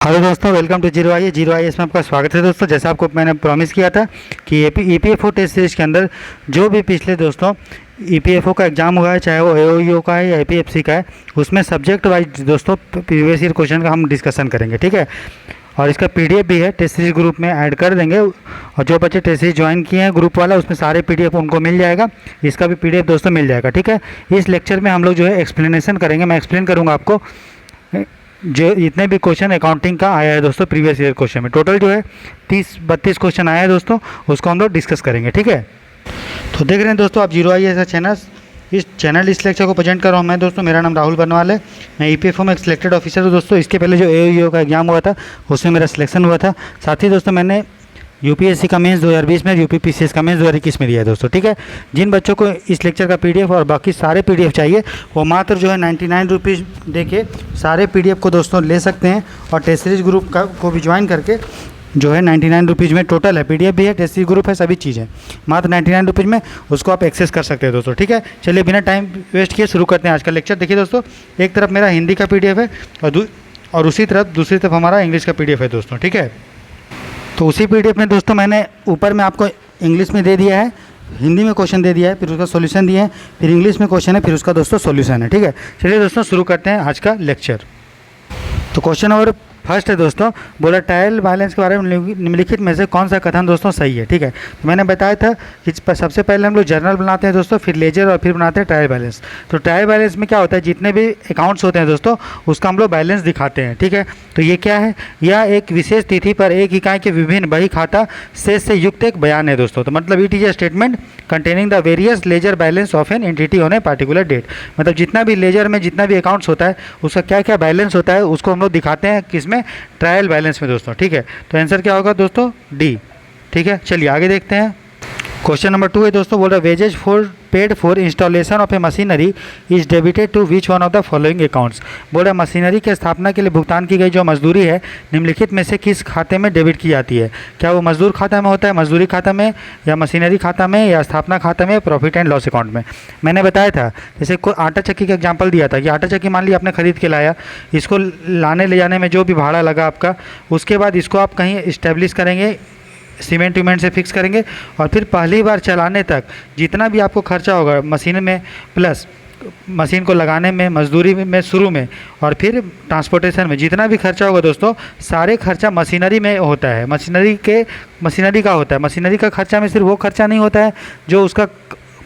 Hello दोस्तों, welcome to zero I S में आपका स्वागत है। दोस्तों, जैसा आपको मैंने प्रॉमिस किया था कि EPFO टेस्ट सीरीज के अंदर जो भी पिछले दोस्तों EPFO का एग्ज़ाम हुआ है, चाहे वो AOEO का है या APFC का है, उसमें सब्जेक्ट वाइज दोस्तों प्रीवियस ईयर क्वेश्चन का हम डिस्कशन करेंगे। ठीक है, और इसका PDF भी है, टेस्ट सीरीज ग्रुप में ऐड कर देंगे। और जो बच्चे टेस्ट सीरीज ज्वाइन किए हैं ग्रुप वाला, उसमें सारे PDF उनको मिल जाएगा। इसका भी PDF दोस्तों मिल जाएगा। ठीक है, इस लेक्चर में हम लोग जो है एक्सप्लेनेशन करेंगे। मैं एक्सप्लेन करूँगा आपको जो इतने भी क्वेश्चन अकाउंटिंग का आया है दोस्तों प्रीवियस ईयर क्वेश्चन में। टोटल जो है 30-32 क्वेश्चन आया है दोस्तों, उसको हम लोग डिस्कस करेंगे। ठीक है, तो देख रहे हैं दोस्तों आप जीरो आई ऐसा चैनल, इस लेक्चर को प्रेजेंट कर रहा हूँ मैं दोस्तों। मेरा नाम राहुल बनवाल है, मैं EPFO में एक सिलेक्टेड ऑफिसर हूँ दोस्तों। इसके पहले जो AOEO का एग्जाम हुआ था उसमें मेरा सिलेक्शन हुआ था। साथ ही दोस्तों मैंने UPSC का मेंस 2020 में, UPPCS का मेंस 2021 में दिया है दोस्तों। ठीक है, जिन बच्चों को इस लेक्चर का PDF और बाकी सारे PDF चाहिए वो मात्र जो है 99 रुपीज़ दे के सारे PDF को दोस्तों ले सकते हैं। और टेस्ट सीरीज ग्रुप का को भी ज्वाइन करके जो है 99 रुपीज़ में टोटल है, PDF भी है, टेस्ट सीरीज ग्रुप है, सभी चीज़ है, मात्र 99 रुपीज़ में उसको आप एक्सेस कर सकते हैं दोस्तों। ठीक है, चलिए बिना टाइम वेस्ट किए शुरू करते हैं आज का लेक्चर। देखिए दोस्तों, एक तरफ मेरा हिंदी का PDF है और दूसरी तरफ हमारा इंग्लिश का PDF है दोस्तों। ठीक है, तो उसी PDF में दोस्तों मैंने ऊपर में आपको इंग्लिश में दे दिया है, हिंदी में क्वेश्चन दे दिया है, फिर उसका सॉल्यूशन दिए हैं, फिर इंग्लिश में क्वेश्चन है, फिर उसका दोस्तों सॉल्यूशन है। ठीक है, चलिए दोस्तों शुरू करते हैं आज का लेक्चर। तो क्वेश्चन नंबर फर्स्ट है दोस्तों, बोला ट्रायल बैलेंस के बारे में निम्नलिखित में से कौन सा कथन दोस्तों सही है। ठीक है, तो मैंने बताया था कि सबसे पहले हम लोग जर्नल बनाते हैं दोस्तों, फिर लेजर और फिर बनाते हैं ट्रायल बैलेंस। तो ट्रायल बैलेंस में क्या होता है, जितने भी अकाउंट्स होते हैं दोस्तों उसका हम लोग बैलेंस दिखाते हैं। ठीक है, तो ये क्या है, यह एक विशेष तिथि पर एक इकाई के विभिन्न बही खाता शेष से युक्त एक बयान है दोस्तों। तो मतलब it is a statement containing the various ledger balance of an entity on a particular date. मतलब जितना भी लेजर में जितना भी अकाउंट्स होता है उसका क्या क्या बैलेंस होता है उसको हम लोग दिखाते हैं किसमें, ट्रायल बैलेंस में दोस्तों। ठीक है, तो आंसर क्या होगा दोस्तों, डी। ठीक है, चलिए आगे देखते हैं। क्वेश्चन नंबर 2 है दोस्तों, बोल रहा wages for paid for installation of a machinery is debited to which one of the following accounts. बोल रहा मशीनरी के स्थापना के लिए भुगतान की गई जो मजदूरी है निम्नलिखित में से किस खाते में डेबिट की जाती है। क्या वो मजदूर खाता में होता है, मजदूरी खाता में, या मशीनरी खाता में, या स्थापना खाता में, प्रॉफिट एंड लॉस अकाउंट में। मैंने बताया था, जैसे कोई आटा चक्की का एग्जाम्पल दिया था कि आटा चक्की मान लिया आपने खरीद के लाया, इसको लाने ले जाने में जो भी भाड़ा लगा आपका, उसके बाद इसको आप कहीं इस्टेब्लिश करेंगे, सीमेंट वीमेंट से फिक्स करेंगे, और फिर पहली बार चलाने तक जितना भी आपको खर्चा होगा मशीन में, प्लस मशीन को लगाने में, मजदूरी में शुरू में, और फिर ट्रांसपोर्टेशन में जितना भी खर्चा होगा दोस्तों, सारे खर्चा मशीनरी में होता है, मशीनरी का होता है। मशीनरी का खर्चा में सिर्फ वो खर्चा नहीं होता है जो उसका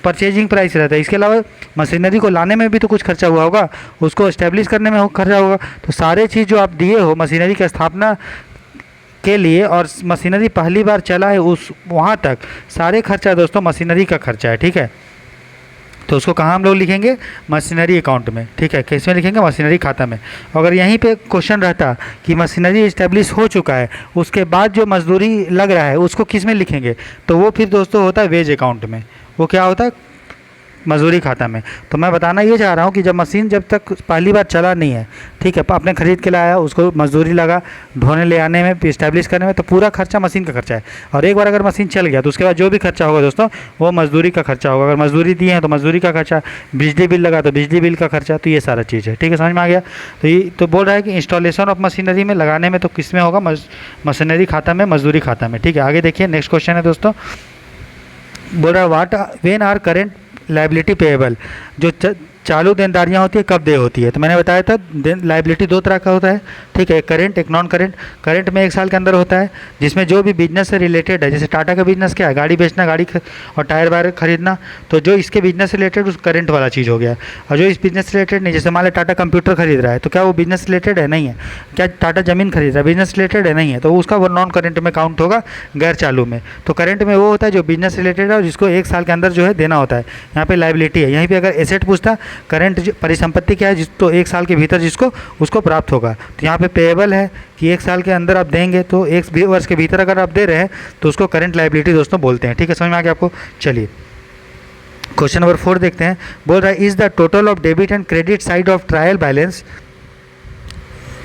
परचेजिंग प्राइस रहता है, इसके अलावा मशीनरी को लाने में भी तो कुछ खर्चा हुआ होगा, उसको इस्टेब्लिश करने में खर्चा होगा। तो सारे चीज़ जो आप दिए हो मशीनरी की स्थापना के लिए और मशीनरी पहली बार चला है उस वहाँ तक, सारे खर्चा दोस्तों मशीनरी का खर्चा है। ठीक है, तो उसको कहाँ हम लोग लिखेंगे, मशीनरी अकाउंट में। ठीक है, किस में लिखेंगे, मशीनरी खाता में। अगर यहीं पे क्वेश्चन रहता कि मशीनरी इस्टेब्लिश हो चुका है उसके बाद जो मजदूरी लग रहा है उसको किस में लिखेंगे, तो वो फिर दोस्तों होता है वेज अकाउंट में। वो क्या होता है, मजदूरी खाता में। तो मैं बताना ये चाह रहा हूँ कि जब मशीन जब तक पहली बार चला नहीं है, ठीक है, आपने खरीद के लाया, उसको मजदूरी लगा ढोने ले आने में, इस्टेब्लिश करने में, तो पूरा खर्चा मशीन का खर्चा है। और एक बार अगर मशीन चल गया तो उसके बाद जो भी खर्चा होगा दोस्तों वो मजदूरी का खर्चा होगा। अगर मजदूरी दिए हैं तो मजदूरी का खर्चा, बिजली बिल लगा तो बिजली बिल का खर्चा, तो ये सारा चीज़ है। ठीक है, समझ में आ गया। तो ये तो बोल रहा है कि इंस्टॉलेशन ऑफ मशीनरी में लगाने में तो किस में होगा, मशीनरी खाता में, मजदूरी खाता में। ठीक है, आगे देखिए नेक्स्ट क्वेश्चन है दोस्तों, बोल रहा है what when are current liability payable, जो चालू देनदारियाँ होती है कब दे होती है। तो मैंने बताया था लायबिलिटी दो तरह का होता है। ठीक है, एक करेंट एक नॉन करेंट। करेंट में 1 साल के अंदर होता है जिसमें जो भी बिजनेस से रिलेटेड है, जैसे टाटा का बिजनेस क्या है, गाड़ी बेचना, और टायर वायर खरीदना, तो जो इसके बिजनेस से रिलेटेड उस करेंट वाला चीज़ हो गया। और जो इस बिजनेस से रिलेटेड नहीं, जैसे मान लो टाटा कंप्यूटर खरीद रहा है तो क्या वो बिजनेस रिलेटेड है, नहीं है। क्या टाटा ज़मीन खरीद रहा है, बिजनेस रिलेटेड है, नहीं है, तो उसका वो नॉन करेंट में काउंट होगा, गैर चालू में। तो करेंट में वो होता है जो बिजनेस रिलेटेड है और जिसको 1 साल के अंदर जो है देना होता है। यहाँ पे लायबिलिटी है, यहीं पे अगर एसेट पूछता, करेंट परिसंपत्ति क्या है जिस तो 1 साल के भीतर जिसको उसको प्राप्त होगा। तो यहाँ पे पेएबल है कि 1 साल के अंदर आप देंगे, तो 1 वर्ष के भीतर अगर आप दे रहे हैं तो उसको करंट लायबिलिटी दोस्तों बोलते हैं। ठीक है, समझ में आ गया आपको। चलिए क्वेश्चन नंबर 4 देखते हैं, बोल रहा है is the total of debit and credit side of trial balance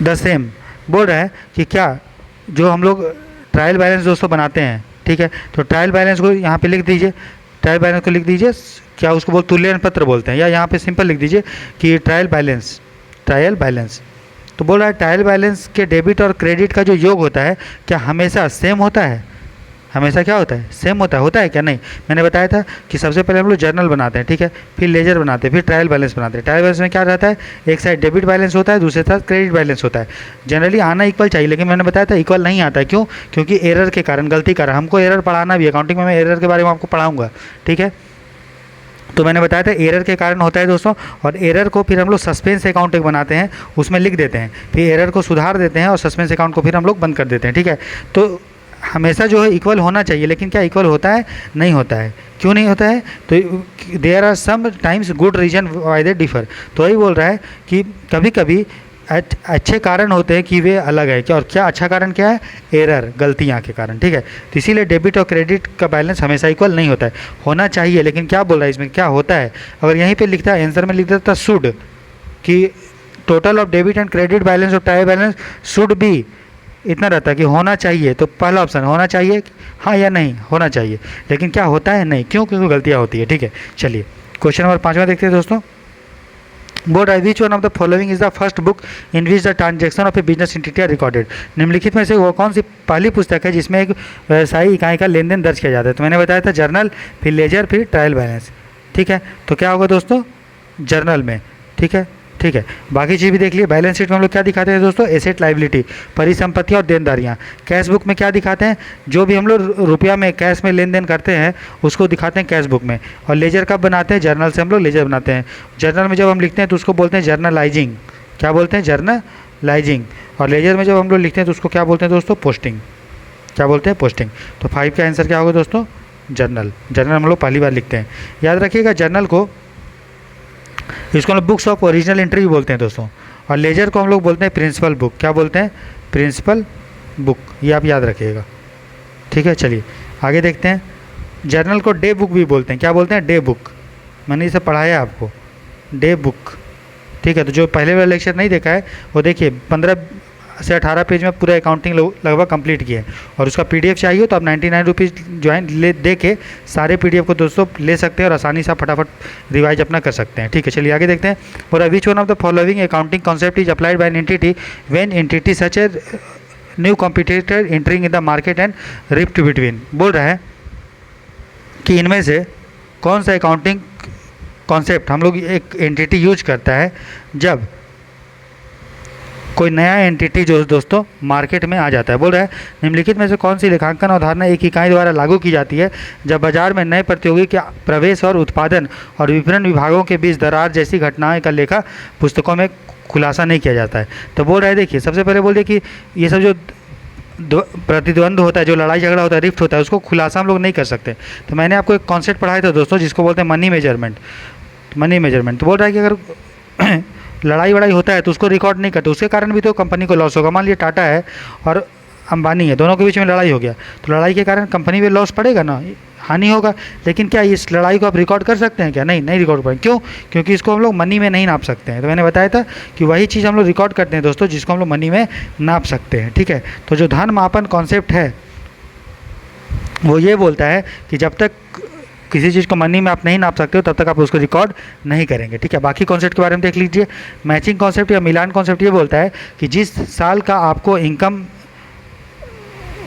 the same. बोल रहा है कि क्या जो हम लोग ट्रायल बैलेंस दोस्तों बनाते हैं, ठीक है, तो ट्रायल बैलेंस को यहाँ पे लिख दीजिए, ट्रायल बैलेंस को लिख दीजिए, क्या उसको तुल्यन पत्र बोलते हैं, या यहाँ पे सिंपल लिख दीजिए कि ट्रायल बैलेंस तो बोल रहा है ट्रायल बैलेंस के डेबिट और क्रेडिट का जो योग होता है क्या हमेशा सेम होता है? हमेशा क्या होता है? सेम होता है क्या? नहीं। मैंने बताया था कि सबसे पहले हम लोग जर्नल बनाते हैं, ठीक है, फिर लेजर बनाते हैं, फिर ट्रायल बैलेंस बनाते हैं। ट्रायल बैलेंस में क्या रहता है, एक साइड डेबिट बैलेंस होता है, दूसरे साइड क्रेडिट बैलेंस होता है। जनरली आना इक्वल चाहिए, लेकिन मैंने बताया था इक्वल नहीं आता है। क्यों? क्योंकि एरर के कारण, गलती कारण। हमको एरर पढ़ाना भी, अकाउंटिंग में मैं एरर के बारे में आपको पढ़ाऊँगा, ठीक है। तो मैंने बताया था एरर के कारण होता है दोस्तों, और एरर को फिर हम लोग सस्पेंस अकाउंट एक बनाते हैं, उसमें लिख देते हैं, फिर एरर को सुधार देते हैं और सस्पेंस अकाउंट को फिर हम लोग बंद कर देते हैं, ठीक है। तो हमेशा जो है इक्वल होना चाहिए, लेकिन क्या इक्वल होता है? नहीं होता है। क्यों नहीं होता है? तो there are some times good reason why they differ. तो वही बोल रहा है कि कभी कभी अच्छे कारण होते हैं कि वे अलग है। क्या? और क्या अच्छा कारण क्या है? एरर, गलतियाँ के कारण, ठीक है। तो इसीलिए डेबिट और क्रेडिट का बैलेंस हमेशा इक्वल नहीं होता है, होना चाहिए। लेकिन क्या बोल रहा है इसमें, क्या होता है? अगर यहीं पे लिखता है, आंसर में लिख देता शुड, कि total of debit and credit balance of trial balance should be, इतना रहता है कि होना चाहिए। तो पहला ऑप्शन होना चाहिए, हाँ या नहीं, होना चाहिए। लेकिन क्या होता है? नहीं। क्यों? क्योंकि गलतियाँ होती है, ठीक है। चलिए क्वेश्चन नंबर 5वां देखते हैं दोस्तों। बोर्ड है which one of the following is the first book in which the transaction of a business entity are recorded. निम्नलिखित में से वो कौन सी पहली पुस्तक है जिसमें एक व्यवसायी इकाई का लेन देन दर्ज किया जाता है? तो मैंने बताया था जर्नल, फिर लेजर, फिर ट्रायल बैलेंस, ठीक है। तो क्या होगा दोस्तों? जर्नल में, ठीक है, ठीक है। बाकी चीज़ भी देख लिए। बैलेंस शीट में हम लोग क्या दिखाते हैं दोस्तों? एसेट, लाइबिलिटी, परिसंपत्ति और देनदारियाँ। कैश बुक में क्या दिखाते हैं? जो भी हम लोग रुपया में कैश में लेन देन करते हैं उसको दिखाते हैं कैश बुक में। और लेजर कब बनाते हैं? जर्नल से हम लोग लेजर बनाते हैं। जर्नल में जब हम लिखते हैं तो उसको बोलते हैं जर्नलाइजिंग। क्या बोलते हैं? जर्नलाइजिंग। और लेजर में जब हम लोग लिखते हैं तो उसको क्या बोलते हैं दोस्तों? पोस्टिंग। क्या बोलते हैं? पोस्टिंग। तो 5 का आंसर क्या होगा दोस्तों? जर्नल। जर्नल हम लोग पहली बार लिखते हैं, याद रखिएगा। जर्नल को, इसको हम लोग बुक्स ऑफ ओरिजिनल एंट्री भी बोलते हैं दोस्तों। और लेजर को हम लोग बोलते हैं प्रिंसिपल बुक। क्या बोलते हैं? Principal book. ये आप याद रखिएगा, ठीक है। चलिए आगे देखते हैं। जर्नल को डे बुक भी बोलते हैं। क्या बोलते हैं? Day book. मैंने इसे पढ़ाया आपको, डे बुक, ठीक है। तो जो पहले वाला लेक्चर नहीं देखा है वो देखिए, 15 से 18 पेज में पूरा अकाउंटिंग लगभग कंप्लीट किया है। और उसका पीडीएफ चाहिए तो आप 99 रुपीज़ ज्वाइन ले दे के सारे पीडीएफ को दोस्तों ले सकते हैं और आसानी से फटाफट रिवाइज अपना कर सकते हैं, ठीक है। चलिए आगे देखते हैं। और विच one of the following accounting concept is applied by an entity when entity such a new competitor entering in the market and rift between. बोल रहा है कि इनमें से कौन सा अकाउंटिंग कॉन्सेप्ट हम लोग एक एंटिटी यूज करता है जब कोई नया एंटिटी जो दोस्तों मार्केट में आ जाता है। बोल रहा है निम्नलिखित में से कौन सी लेखांकन अवधारणा एक इकाई द्वारा लागू की जाती है जब बाजार में नए प्रतियोगी के प्रवेश और उत्पादन और विपणन विभागों के बीच दरार जैसी घटनाएं का लेखा पुस्तकों में खुलासा नहीं किया जाता है। तो बोल रहा है देखिए, सबसे पहले बोल दिए कि ये सब जो प्रतिद्वंद होता है, जो लड़ाई झगड़ा होता है, रिफ्ट होता है, उसको खुलासा हम लोग नहीं कर सकते। तो मैंने आपको एक कॉन्सेप्ट पढ़ाया था दोस्तों जिसको बोलते हैं मनी मेजरमेंट। मनी मेजरमेंट तो बोल रहा है कि अगर लड़ाई वड़ाई होता है तो उसको रिकॉर्ड नहीं करते, उसके कारण भी तो कंपनी को लॉस होगा। मान लीजिए टाटा है और अंबानी है, दोनों के बीच में लड़ाई हो गया, तो लड़ाई के कारण कंपनी में लॉस पड़ेगा ना, हानि होगा। लेकिन क्या इस लड़ाई को आप रिकॉर्ड कर सकते हैं क्या? नहीं, नहीं रिकॉर्ड करें। क्यों? क्योंकि इसको हम लोग मनी में नहीं नाप सकते हैं। तो मैंने बताया था कि वही चीज़ हम लोग रिकॉर्ड करते हैं दोस्तों जिसको हम लोग मनी में नाप सकते हैं, ठीक है। तो जो धन मापन कॉन्सेप्ट है वो ये बोलता है कि जब तक किसी चीज़ को मनी में आप नहीं नाप सकते हो तब तक आप उसको रिकॉर्ड नहीं करेंगे, ठीक है। बाकी कॉन्सेप्ट के बारे में देख लीजिए। मैचिंग कॉन्सेप्ट या मिलान कॉन्सेप्ट ये बोलता है कि जिस साल का आपको इनकम,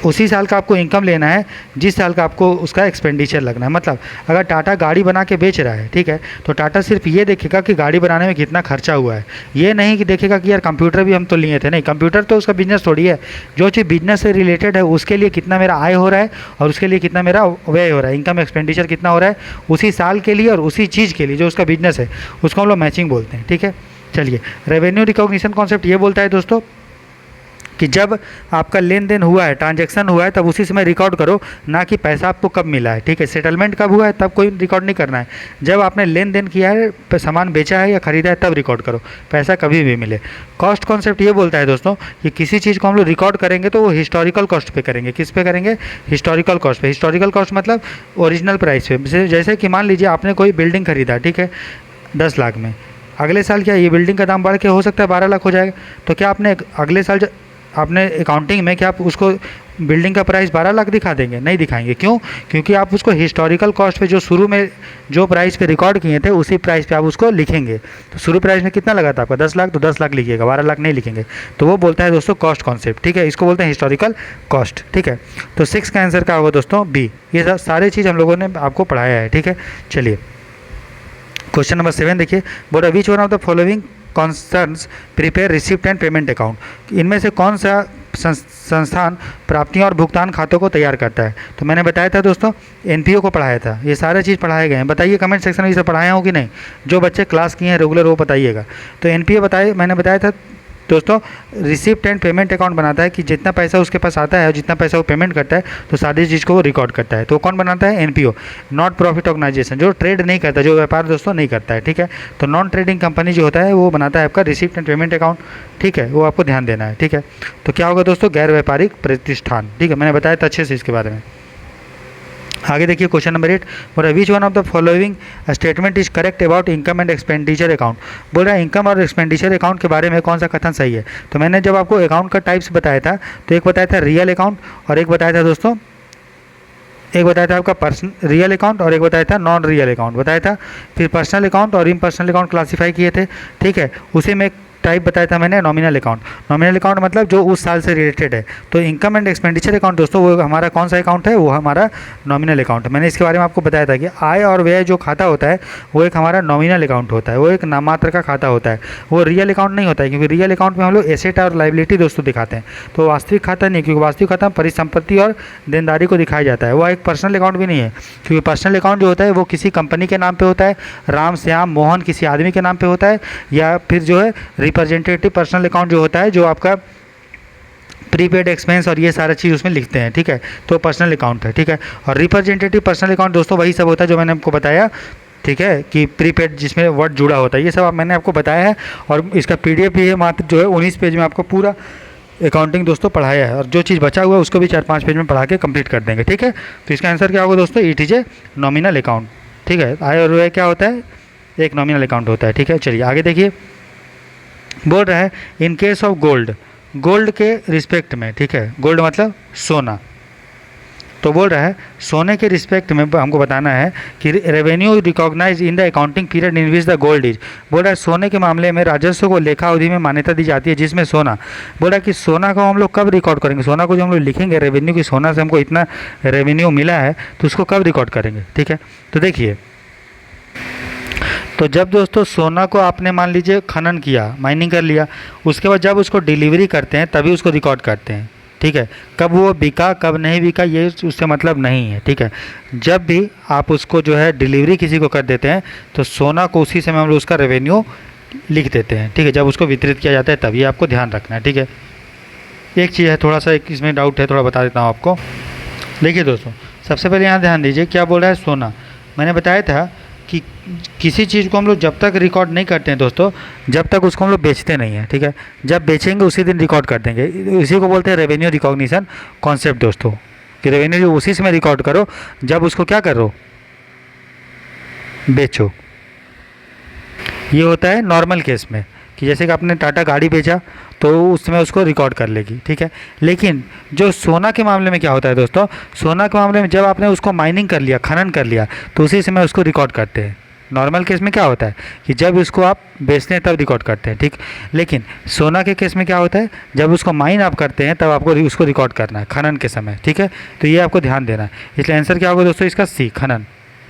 उसी साल का आपको इनकम लेना है जिस साल का आपको उसका एक्सपेंडिचर लगना है। मतलब अगर टाटा गाड़ी बना के बेच रहा है, ठीक है, तो टाटा सिर्फ ये देखेगा कि गाड़ी बनाने में कितना खर्चा हुआ है, ये नहीं कि देखेगा कि यार कंप्यूटर भी हम तो लिए थे। नहीं, कंप्यूटर तो उसका बिजनेस थोड़ी है। जो चीज़ बिजनेस से रिलेटेड है उसके लिए कितना मेरा आय हो रहा है और उसके लिए कितना मेरा व्यय हो रहा है, इनकम एक्सपेंडिचर कितना हो रहा है उसी साल के लिए और उसी चीज़ के लिए जो उसका बिजनेस है, उसको हम लोग मैचिंग बोलते हैं, ठीक है। चलिए, रेवेन्यू रिकॉग्निशन कॉन्सेप्ट ये बोलता है दोस्तों कि जब आपका लेन देन हुआ है, ट्रांजैक्शन हुआ है, तब उसी समय रिकॉर्ड करो, ना कि पैसा आपको कब मिला है, ठीक है। सेटलमेंट कब हुआ है तब कोई रिकॉर्ड नहीं करना है। जब आपने लेन देन किया है, सामान बेचा है या खरीदा है, तब रिकॉर्ड करो, पैसा कभी भी मिले। कॉस्ट कॉन्सेप्ट ये बोलता है दोस्तों कि किसी चीज़ को हम लोग रिकॉर्ड करेंगे तो वो हिस्टोरिकल कॉस्ट पे करेंगे। किस पे करेंगे? हिस्टोरिकल कॉस्ट पे। हिस्टोरिकल कॉस्ट मतलब ओरिजिनल प्राइस पे। जैसे कि मान लीजिए आपने कोई बिल्डिंग खरीदा, ठीक है, 10 लाख में, अगले साल क्या ये बिल्डिंग का दाम बढ़ के हो सकता है 12 लाख हो जाएगा, तो क्या आपने अगले साल आपने अकाउंटिंग में क्या आप उसको बिल्डिंग का प्राइस 12 लाख दिखा देंगे? नहीं दिखाएंगे। क्यों? क्योंकि आप उसको हिस्टोरिकल कॉस्ट पे जो शुरू में जो प्राइस पे रिकॉर्ड किए थे उसी प्राइस पे आप उसको लिखेंगे। तो शुरू प्राइस में कितना लगा था आपका? 10 लाख, तो 10 लाख लिखिएगा, 12 लाख नहीं लिखेंगे। तो वो बोलता है दोस्तों कॉस्ट कॉन्सेप्ट, ठीक है, इसको बोलते हैं हिस्टोरिकल कॉस्ट, ठीक है। तो 6 का आंसर क्या होगा दोस्तों? बी। ये सारी चीज़ हम लोगों ने आपको पढ़ाया है, ठीक है। चलिए क्वेश्चन नंबर 7 देखिए, बोला विच one of the following concerns prepare receipt and payment account. इनमें से कौन सा संस्थान प्राप्तियों और भुगतान खातों को तैयार करता है? तो मैंने बताया था दोस्तों एनपीओ को पढ़ाया था। ये सारे चीज़ पढ़ाए गए हैं, बताइए कमेंट सेक्शन में इसे पढ़ाया हो कि नहीं। जो बच्चे क्लास किए हैं रेगुलर वो बताइएगा। तो एनपीओ बताइए, मैंने बताया था दोस्तों रिसिप्ट एंड पेमेंट अकाउंट बनाता है कि जितना पैसा उसके पास आता है और जितना पैसा वो पेमेंट करता है तो सारी चीज़ को वो रिकॉर्ड करता है। तो कौन बनाता है? एनपीओ, नॉट प्रॉफिट ऑर्गेनाइजेशन, जो ट्रेड नहीं करता, जो व्यापार दोस्तों नहीं करता है, ठीक है। तो नॉन ट्रेडिंग कंपनी जो होता है वो बनाता है आपका रिसिप्ट एंड पेमेंट अकाउंट, ठीक है, वो आपको ध्यान देना है, ठीक है। तो क्या होगा दोस्तों? गैर व्यापारिक प्रतिष्ठान, ठीक है, मैंने बताया था अच्छे से इसके बारे में। आगे देखिए क्वेश्चन नंबर 8 बोल रहा है which one of the following statement is correct about income and expenditure account. बोल रहा है इनकम और एक्सपेंडिचर अकाउंट के बारे में कौन सा कथन सही है। तो मैंने जब आपको अकाउंट का टाइप्स बताया था तो एक बताया था रियल अकाउंट और एक बताया था दोस्तों, एक बताया था आपका रियल अकाउंट और एक बताया था नॉन रियल अकाउंट बताया था। फिर पर्सनल अकाउंट और इम्पर्सनल अकाउंट क्लासीफाई किए थे, ठीक है। उसी में टाइप बताया था मैंने नॉमिनल अकाउंट। नॉमिनल अकाउंट मतलब जो उस साल से रिलेटेड है। तो इनकम एंड एक्सपेंडिचर अकाउंट दोस्तों वो हमारा कौन सा अकाउंट है? वो हमारा नॉमिनल अकाउंट है। मैंने इसके बारे में आपको बताया था कि आय और व्यय जो खाता होता है वो एक हमारा नॉमिनल अकाउंट होता है, वो एक नाममात्र का खाता होता है, वो रियल अकाउंट नहीं होता है। क्योंकि रियल अकाउंट में हम लोग एसेट और लाइबिलिटी दोस्तों दिखाते हैं, तो वास्तविक खाता नहीं, क्योंकि वास्तविक खाता परिसंपत्ति और देनदारी को दिखाया जाता है। वो एक पर्सनल अकाउंट भी नहीं है, क्योंकि पर्सनल अकाउंट जो होता है वो किसी कंपनी के नाम पे होता है, राम श्याम मोहन किसी आदमी के नाम पे होता है, या फिर जो है रिप्रेजेंटेटिव पर्सनल अकाउंट जो होता है जो आपका प्रीपेड एक्सपेंस और ये सारा चीज़ उसमें लिखते हैं, ठीक है। तो पर्सनल अकाउंट है, ठीक है। और रिप्रेजेंटेटिव पर्सनल अकाउंट दोस्तों वही सब होता है जो मैंने आपको बताया, ठीक है, कि प्रीपेड जिसमें वर्ड जुड़ा होता है, ये सब मैंने आपको बताया है। और इसका पीडीएफ भी है, मात्र जो है 19 पेज में आपको पूरा अकाउंटिंग दोस्तों पढ़ाया है। और जो चीज़ बचा हुआ है उसको भी 4-5 पेज में पढ़ा के कंप्लीट कर देंगे, ठीक है। तो इसका आंसर क्या होगा दोस्तों? It is a nominal account, ठीक है। आय और व्यय क्या होता है? एक नॉमिनल अकाउंट होता है, ठीक है। चलिए आगे देखिए, बोल रहा है in case of gold, gold के रिस्पेक्ट में, ठीक है, गोल्ड मतलब सोना। तो बोल रहा है सोने के रिस्पेक्ट में हमको बताना है कि revenue recognise in the accounting period in which the gold is. बोल रहा है सोने के मामले में राजस्व को लेखा अवधि में मान्यता दी जाती है जिसमें सोना। बोल रहा है कि सोना को हम लोग कब रिकॉर्ड करेंगे? सोना को जो हम लोग लिखेंगे रेवेन्यू की, सोना से हमको इतना रेवेन्यू मिला है तो उसको कब रिकॉर्ड करेंगे, ठीक है। तो देखिए, तो जब दोस्तों सोना को आपने मान लीजिए खनन किया, माइनिंग कर लिया, उसके बाद जब उसको डिलीवरी करते हैं तभी उसको रिकॉर्ड करते हैं, ठीक है। कब वो बिका कब नहीं बिका ये उससे मतलब नहीं है, ठीक है। जब भी आप उसको जो है डिलीवरी किसी को कर देते हैं तो सोना को उसी समय हम लोग उसका रेवेन्यू लिख देते हैं, ठीक है, जब उसको वितरित किया जाता है तब। ये आपको ध्यान रखना है, ठीक है। एक चीज़ है, थोड़ा सा एक इसमें डाउट है, थोड़ा बता देता हूँ आपको। देखिए दोस्तों, सबसे पहले यहाँ ध्यान दीजिए क्या बोल रहा है सोना। मैंने बताया था कि किसी चीज़ को हम लोग जब तक रिकॉर्ड नहीं करते हैं दोस्तों, जब तक उसको हम लोग बेचते नहीं हैं, ठीक है। जब बेचेंगे उसी दिन रिकॉर्ड कर देंगे। इसी को बोलते हैं रेवेन्यू रिकॉग्निशन कॉन्सेप्ट दोस्तों, कि रेवेन्यू उसी समय रिकॉर्ड करो जब उसको क्या करो, बेचो। ये होता है नॉर्मल केस में, कि जैसे कि आपने टाटा गाड़ी बेचा तो उस समय उसको रिकॉर्ड कर लेगी, ठीक है। लेकिन जो सोना के मामले में क्या होता है दोस्तों, सोना के मामले में जब आपने उसको माइनिंग कर लिया, खनन कर लिया, तो उसी समय उसको रिकॉर्ड करते हैं। नॉर्मल केस में क्या होता है कि जब उसको आप बेचते हैं तब रिकॉर्ड करते हैं, ठीक। लेकिन सोना के केस में क्या होता है, जब उसको माइन आप करते हैं तब आपको उसको रिकॉर्ड करना है, खनन के समय, ठीक है। तो ये आपको ध्यान देना है। इसलिए आंसर क्या होगा दोस्तों इसका? सी, खनन,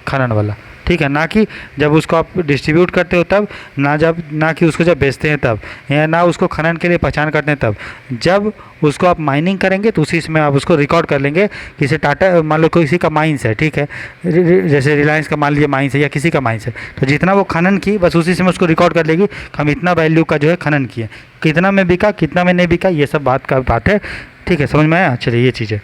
खनन वाला, ठीक है। ना कि जब उसको आप डिस्ट्रीब्यूट करते हो तब, ना कि उसको जब बेचते हैं तब, या ना उसको खनन के लिए पहचान करते हैं तब। जब उसको आप माइनिंग करेंगे तो उसी समय आप उसको रिकॉर्ड कर लेंगे। किसी टाटा मान लो किसी का माइंस है, ठीक है, जैसे रिलायंस का मान लीजिए माइंस है या किसी का माइंस है, तो जितना वो खनन की बस उसी समय उसको रिकॉर्ड कर लेगी कि हम इतना वैल्यू का जो है खनन किए। कितना में बिका कितना में नहीं बिका ये सब बात है, ठीक है, समझ में आया। चलिए ये चीज़ है।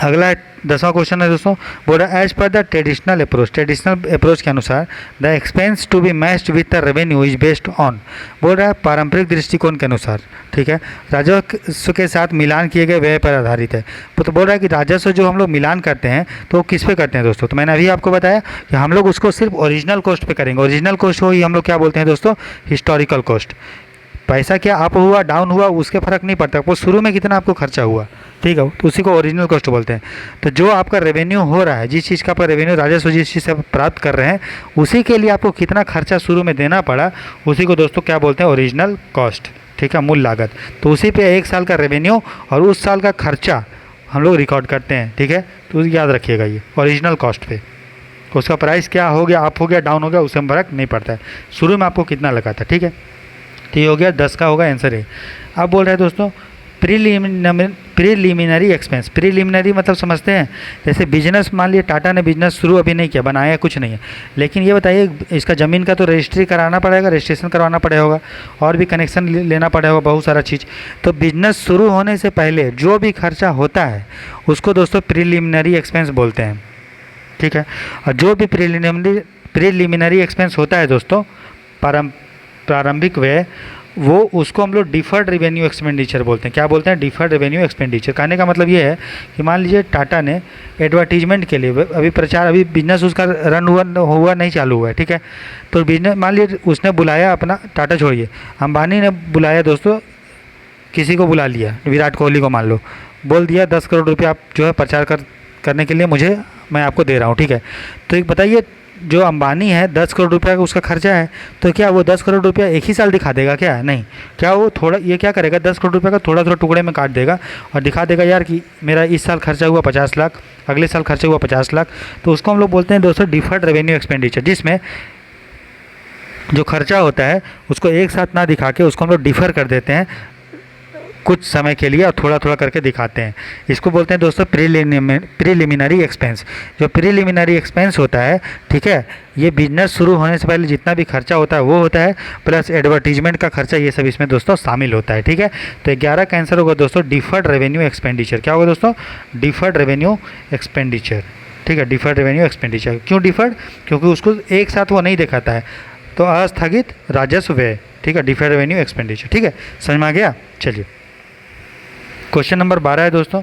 अगला है 10वां क्वेश्चन है दोस्तों, बोल रहा है as per the traditional approach के अनुसार the expense to be matched with the revenue is based on. बोल रहा है पारंपरिक दृष्टिकोण के अनुसार, ठीक है, राजस्व के साथ मिलान किए गए व्यय पर आधारित है। तो बोल रहा है कि राजस्व जो हम लोग मिलान करते हैं तो वो किस पे करते हैं दोस्तों? तो मैंने अभी आपको बताया कि हम लोग उसको सिर्फ ओरिजिनल कॉस्ट पे करेंगे। ओरिजिनल कॉस्ट को ही हम लोग क्या बोलते हैं दोस्तों? Historical cost. पैसा क्या अप हुआ डाउन हुआ उसके फ़र्क नहीं पड़ता, वो शुरू में कितना आपको खर्चा हुआ, ठीक है, तो उसी को ओरिजिनल कॉस्ट बोलते हैं। तो जो आपका रेवेन्यू हो रहा है, जिस चीज़ का आपका रेवेन्यू राजस्व जिस चीज़ से आप प्राप्त कर रहे हैं, उसी के लिए आपको कितना खर्चा शुरू में देना पड़ा, उसी को दोस्तों क्या बोलते हैं, ओरिजिनल कॉस्ट, ठीक है, मूल लागत। तो उसी पे 1 साल का रेवेन्यू और उस साल का खर्चा हम लोग रिकॉर्ड करते हैं, ठीक है। तो याद रखिएगा ये ओरिजिनल कॉस्ट पे उसका प्राइस क्या हो गया, अप हो गया डाउन हो गया, उससे फ़र्क नहीं पड़ता है, शुरू में आपको कितना लगा था, ठीक है। तो ये हो गया 10 का होगा आंसर है। अब बोल रहे हैं दोस्तों प्रीलिमिनरी एक्सपेंस। प्रीलिमिनरी मतलब समझते हैं, जैसे बिजनेस, मान लिया टाटा ने बिजनेस शुरू अभी नहीं किया, बनाया कुछ नहीं है, लेकिन ये बताइए इसका ज़मीन का तो रजिस्ट्री कराना पड़ेगा, रजिस्ट्रेशन करवाना पड़ेगा होगा, और भी कनेक्शन लेना पड़ेगा, बहुत सारा चीज़। तो बिजनेस शुरू होने से पहले जो भी खर्चा होता है उसको दोस्तों प्रीलिमिनरी एक्सपेंस बोलते हैं, ठीक है। और जो भी प्रीलिमिनरी एक्सपेंस होता है दोस्तों, प्रारंभिक व्यय, वो उसको हम लोग डिफर्ड रेवेन्यू एक्सपेंडिचर बोलते हैं। क्या बोलते हैं? Deferred revenue expenditure. कहने का मतलब ये है कि मान लीजिए टाटा ने एडवर्टीजमेंट के लिए अभी प्रचार, अभी बिजनेस उसका रन हुआ नहीं, चालू हुआ है, ठीक है। तो बिजनेस मान लीजिए उसने बुलाया अपना, टाटा छोड़िए, अंबानी ने बुलाया दोस्तों, किसी को बुला लिया, विराट कोहली को मान लो, बोल दिया 10 करोड़ रुपये आप जो है प्रचार करने के लिए मैं आपको दे रहा हूँ, ठीक है। तो एक बताइए, जो अंबानी है 10 करोड़ रुपया का उसका खर्चा है, तो क्या वो 10 करोड़ रुपया एक ही साल दिखा देगा क्या? नहीं। क्या वो थोड़ा, ये क्या करेगा, 10 करोड़ रुपये का थोड़ा थोड़ा टुकड़े में काट देगा और दिखा देगा यार कि मेरा इस साल खर्चा हुआ 50 लाख, अगले साल खर्चा हुआ 50 लाख। तो उसको हम लोग बोलते हैं दोस्तों डिफर्ड रेवेन्यू एक्सपेंडिचर, जिसमें जो खर्चा होता है उसको एक साथ ना दिखा के उसको हम लोग डिफ़र कर देते हैं कुछ समय के लिए और थोड़ा थोड़ा करके दिखाते हैं। इसको बोलते हैं दोस्तों प्रीलिमिनरी एक्सपेंस। जो प्रीलिमिनरी एक्सपेंस होता है, ठीक है, ये बिजनेस शुरू होने से पहले जितना भी खर्चा होता है वो होता है, प्लस एडवर्टीजमेंट का खर्चा, ये सब इसमें दोस्तों शामिल होता है, ठीक है। तो 11 का आंसर होगा दोस्तों डिफर्ड रेवेन्यू एक्सपेंडिचर। क्या होगा दोस्तों? डिफर्ड रेवेन्यू एक्सपेंडिचर, ठीक है, डिफर्ड रेवेन्यू एक्सपेंडिचर। क्यों डिफर्ड? क्योंकि उसको एक साथ वो नहीं दिखाता है, तो अस्थगित राजस्व व्यय, ठीक है, डिफर्ड रेवेन्यू एक्सपेंडिचर, ठीक है, समझ में आ गया। चलिए क्वेश्चन नंबर 12 है दोस्तों,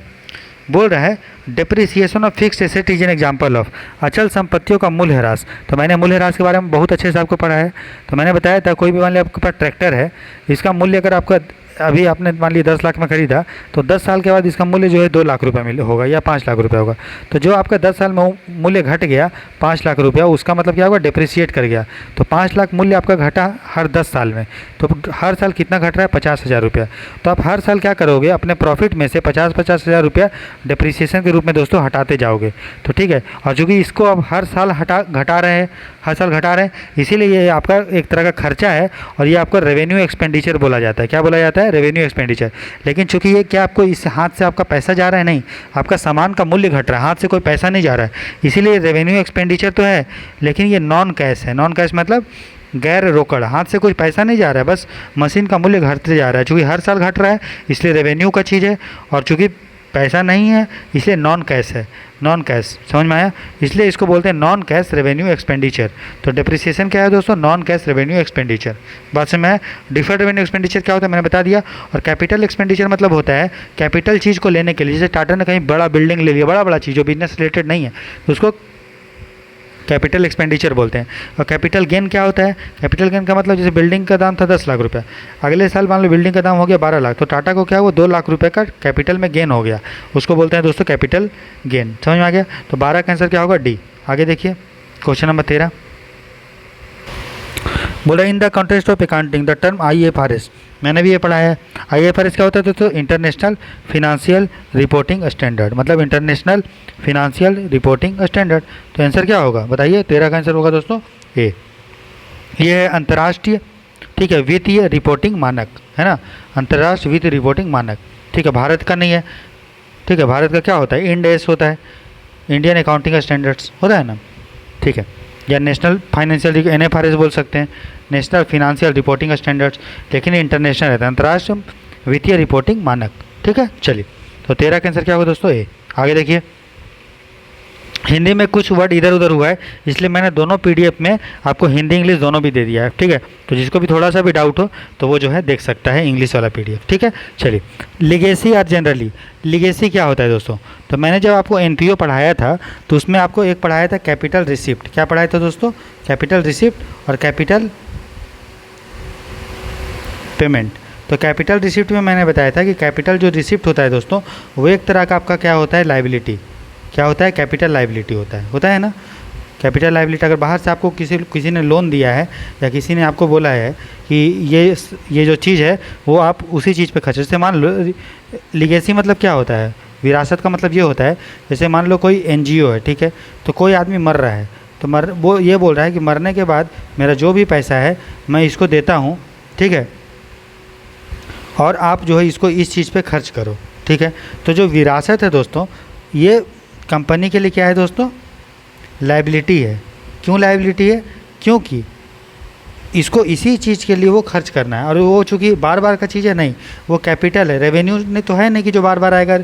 बोल रहा है depreciation of fixed asset is an example of. अचल संपत्तियों का मूल्य ह्रास। तो मैंने मूल्य ह्रास के बारे में बहुत अच्छे से आपको पढ़ा है। तो मैंने बताया था, कोई भी मान लिया आपके पास ट्रैक्टर है, इसका मूल्य अगर आपका अभी आपने मान लिया 10 लाख में खरीदा, तो 10 साल के बाद इसका मूल्य जो है 2 लाख रुपये होगा या 5 लाख रुपये होगा। तो जो आपका 10 साल में मूल्य घट गया 5 लाख रुपया, उसका मतलब क्या होगा? डिप्रिसिएट कर गया। तो 5 लाख मूल्य आपका घटा हर 10 साल में, तो हर साल कितना घट रहा है? 50,000 रुपया। तो आप हर साल क्या करोगे? अपने प्रॉफिट में से 50,000 रुपया डिप्रिसिएशन के रूप में दोस्तों हटाते जाओगे। तो ठीक है, और चूँकि इसको अब हर साल घटा रहे हैं, हर साल घटा रहे हैं, इसीलिए ये आपका एक तरह का खर्चा है और ये आपका रेवेन्यू एक्सपेंडिचर बोला जाता है। क्या बोला जाता है? Revenue expenditure. लेकिन चूंकि ये क्या आपको इस हाथ से आपका पैसा जा रहा है? नहीं, आपका सामान का मूल्य घट रहा है, हाथ से कोई पैसा नहीं जा रहा है, इसीलिए रेवेन्यू एक्सपेंडिचर तो है, लेकिन ये नॉन कैश है। नॉन कैश मतलब गैर रोकड़, हाथ से कुछ पैसा नहीं जा रहा है, बस मशीन का मूल्य घटते जा रहा है। चूँकि हर साल घट रहा है इसलिए रेवेन्यू का चीज़ है, और चूँकि पैसा नहीं है इसलिए नॉन कैश है। नॉन कैश, समझ में आया? इसलिए इसको बोलते हैं नॉन कैश रेवेन्यू एक्सपेंडिचर। तो डिप्रिसिएशन क्या है दोस्तों? Non cash revenue expenditure. बात से मैं डिफर्ड रेवेन्यू एक्सपेंडिचर क्या होता है मैंने बता दिया। और कैपिटल एक्सपेंडिचर मतलब होता है कैपिटल चीज़ को लेने के लिए, जैसे टाटा ने कहीं बड़ा बिल्डिंग ले लिया, बड़ा चीज़ जो बिजनेस रिलेटेड नहीं है, तो उसको कैपिटल एक्सपेंडिचर बोलते हैं। और कैपिटल गेन क्या होता है? कैपिटल गेन का मतलब जैसे बिल्डिंग का दाम था 10 लाख रुपया, अगले साल मान लो बिल्डिंग का दाम हो गया 12 लाख, तो टाटा को क्या हुआ? 2 लाख रुपये का कैपिटल में गेन हो गया, उसको बोलते हैं दोस्तों कैपिटल गेन। समझ में आ गया? तो 12 का आंसर क्या होगा? डी। आगे देखिए क्वेश्चन नंबर 13, बोला in the context of accounting the term IFRS। मैंने भी ये पढ़ा है। IFRS क्या होता है दोस्तों? इंटरनेशनल फिनेंशियल रिपोर्टिंग स्टैंडर्ड, मतलब इंटरनेशनल फिनेंशियल रिपोर्टिंग स्टैंडर्ड। तो आंसर क्या होगा बताइए? 13 का आंसर होगा दोस्तों ए। ये है अंतर्राष्ट्रीय, ठीक है, वित्तीय रिपोर्टिंग मानक, है ना, अंतर्राष्ट्रीय वित्तीय रिपोर्टिंग मानक, ठीक है, भारत का नहीं है, ठीक है, भारत का क्या होता है? IND-AS होता है, इंडियन अकाउंटिंग स्टैंडर्ड्स होता है ना, ठीक है, या नेशनल फाइनेंशियल NFRS बोल सकते हैं, नेशनल फिनेंशियल रिपोर्टिंग स्टैंडर्ड्स, लेकिन इंटरनेशनल रहता है, अंतर्राष्ट्रीय वित्तीय रिपोर्टिंग मानक, ठीक है। चलिए, तो 13 का आंसर क्या होगा दोस्तों? ए। आगे देखिए, हिंदी में कुछ वर्ड इधर उधर हुआ है, इसलिए मैंने दोनों PDF में आपको हिंदी इंग्लिश दोनों भी दे दिया है, ठीक है। तो जिसको भी थोड़ा सा भी डाउट हो तो वो जो है देख सकता है इंग्लिश वाला PDF, ठीक है। चलिए, लिगेसी और जनरली, लिगेसी क्या होता है दोस्तों? तो मैंने जब आपको NPO पढ़ाया था तो उसमें आपको एक पढ़ाया था कैपिटल रिसिप्ट। क्या पढ़ाया था दोस्तों? कैपिटल रिसिप्ट और कैपिटल पेमेंट। तो कैपिटल रिसिप्ट में मैंने बताया था कि कैपिटल जो रिसिप्ट होता है दोस्तों, वो एक तरह का आपका क्या होता है, लाइबिलिटी। क्या होता है, कैपिटल लाइबिलिटी होता है ना। कैपिटल लाइबिलिटी, अगर बाहर से आपको किसी ने लोन दिया है या किसी ने आपको बोला है कि ये जो चीज़ है वो आप उसी चीज़ पे खर्च, जैसे मान लो लीगेसी मतलब क्या होता है, विरासत का मतलब ये होता है, जैसे मान लो कोई एनजीओ है, ठीक है, तो कोई आदमी मर रहा है, तो वो ये बोल रहा है कि मरने के बाद मेरा जो भी पैसा है मैं इसको देता हूँ, ठीक है, और आप जो है इसको इस चीज़ पे खर्च करो, ठीक है। तो जो विरासत है दोस्तों, ये कंपनी के लिए क्या है दोस्तों, लायबिलिटी है। क्यों लायबिलिटी है, क्योंकि इसको इसी चीज़ के लिए वो खर्च करना है, और वो चूँकि बार बार का चीज़ है नहीं, वो कैपिटल है, रेवेन्यू नहीं तो है नहीं कि जो बार बार आएगा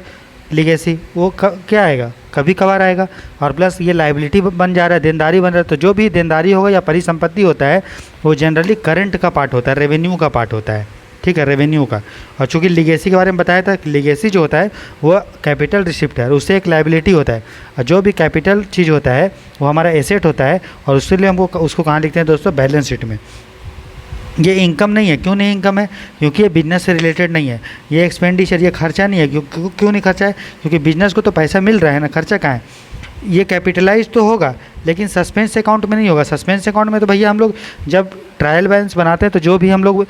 लीगेसी, वो क्या आएगा, कभी कभार आएगा, और प्लस ये लायबिलिटी बन जा रहा है, देनदारी बन रहा है। तो जो भी देनदारी होगा या परिसंपत्ति होता है वो जनरली करंट का पार्ट होता है, रेवेन्यू का पार्ट होता है, ठीक है, रेवेन्यू का। और चूँकि लीगेसी के बारे में बताया था, लीगेसी जो होता है वो कैपिटल रिसिप्ट है, उससे एक लायबिलिटी होता है, और जो भी कैपिटल चीज़ होता है वो हमारा एसेट होता है, और उसके लिए हमको उसको कहाँ लिखते हैं दोस्तों, बैलेंस शीट में। ये इनकम नहीं है। क्यों नहीं इनकम है, क्योंकि ये बिजनेस से रिलेटेड नहीं है, ये एक्सपेंडिचर, ये खर्चा नहीं है। क्यों नहीं खर्चा है, क्योंकि बिजनेस को तो पैसा मिल रहा है ना, खर्चा कहाँ है। ये कैपिटलाइज तो होगा लेकिन सस्पेंस अकाउंट में नहीं होगा। सस्पेंस अकाउंट में तो भैया हम लोग जब ट्रायल बैलेंस बनाते हैं तो जो भी हम लोग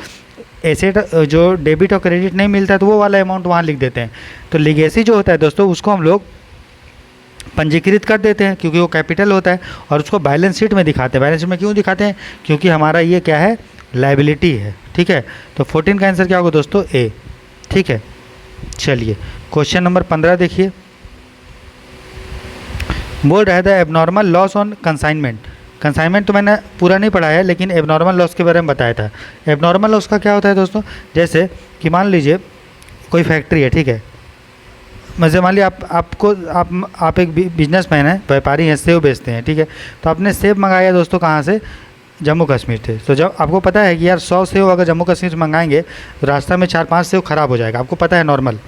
एसेट जो डेबिट और क्रेडिट नहीं मिलता है तो वो वाला अमाउंट वहाँ लिख देते हैं। तो लीगेसी जो होता है दोस्तों, उसको हम लोग पंजीकृत कर देते हैं क्योंकि वो कैपिटल होता है, और उसको बैलेंस शीट में दिखाते हैं। बैलेंस शीट में क्यों दिखाते हैं, क्योंकि हमारा ये क्या है, लायबिलिटी है, ठीक है। तो 14 का आंसर क्या होगा दोस्तों, ए, ठीक है। चलिए क्वेश्चन नंबर 15 देखिए, बोल रहा था abnormal loss on consignment. Consignment तो मैंने पूरा नहीं पढ़ा है, लेकिन एबनॉर्मल लॉस के बारे में बताया था। एबनॉर्मल लॉस का क्या होता है दोस्तों, जैसे कि मान लीजिए कोई फैक्ट्री है, ठीक है, जैसे मान लीजिए आप एक बिजनेसमैन है, व्यापारी हैं, सेब बेचते हैं, ठीक है। तो आपने सेब मंगाया दोस्तों कहाँ से, जम्मू कश्मीर थे। तो जब आपको पता है कि यार 100 सेब अगर जम्मू कश्मीर से मंगाएंगे तो रास्ता में 4-5 सेब ख़राब हो जाएगा, आपको पता है नॉर्मल।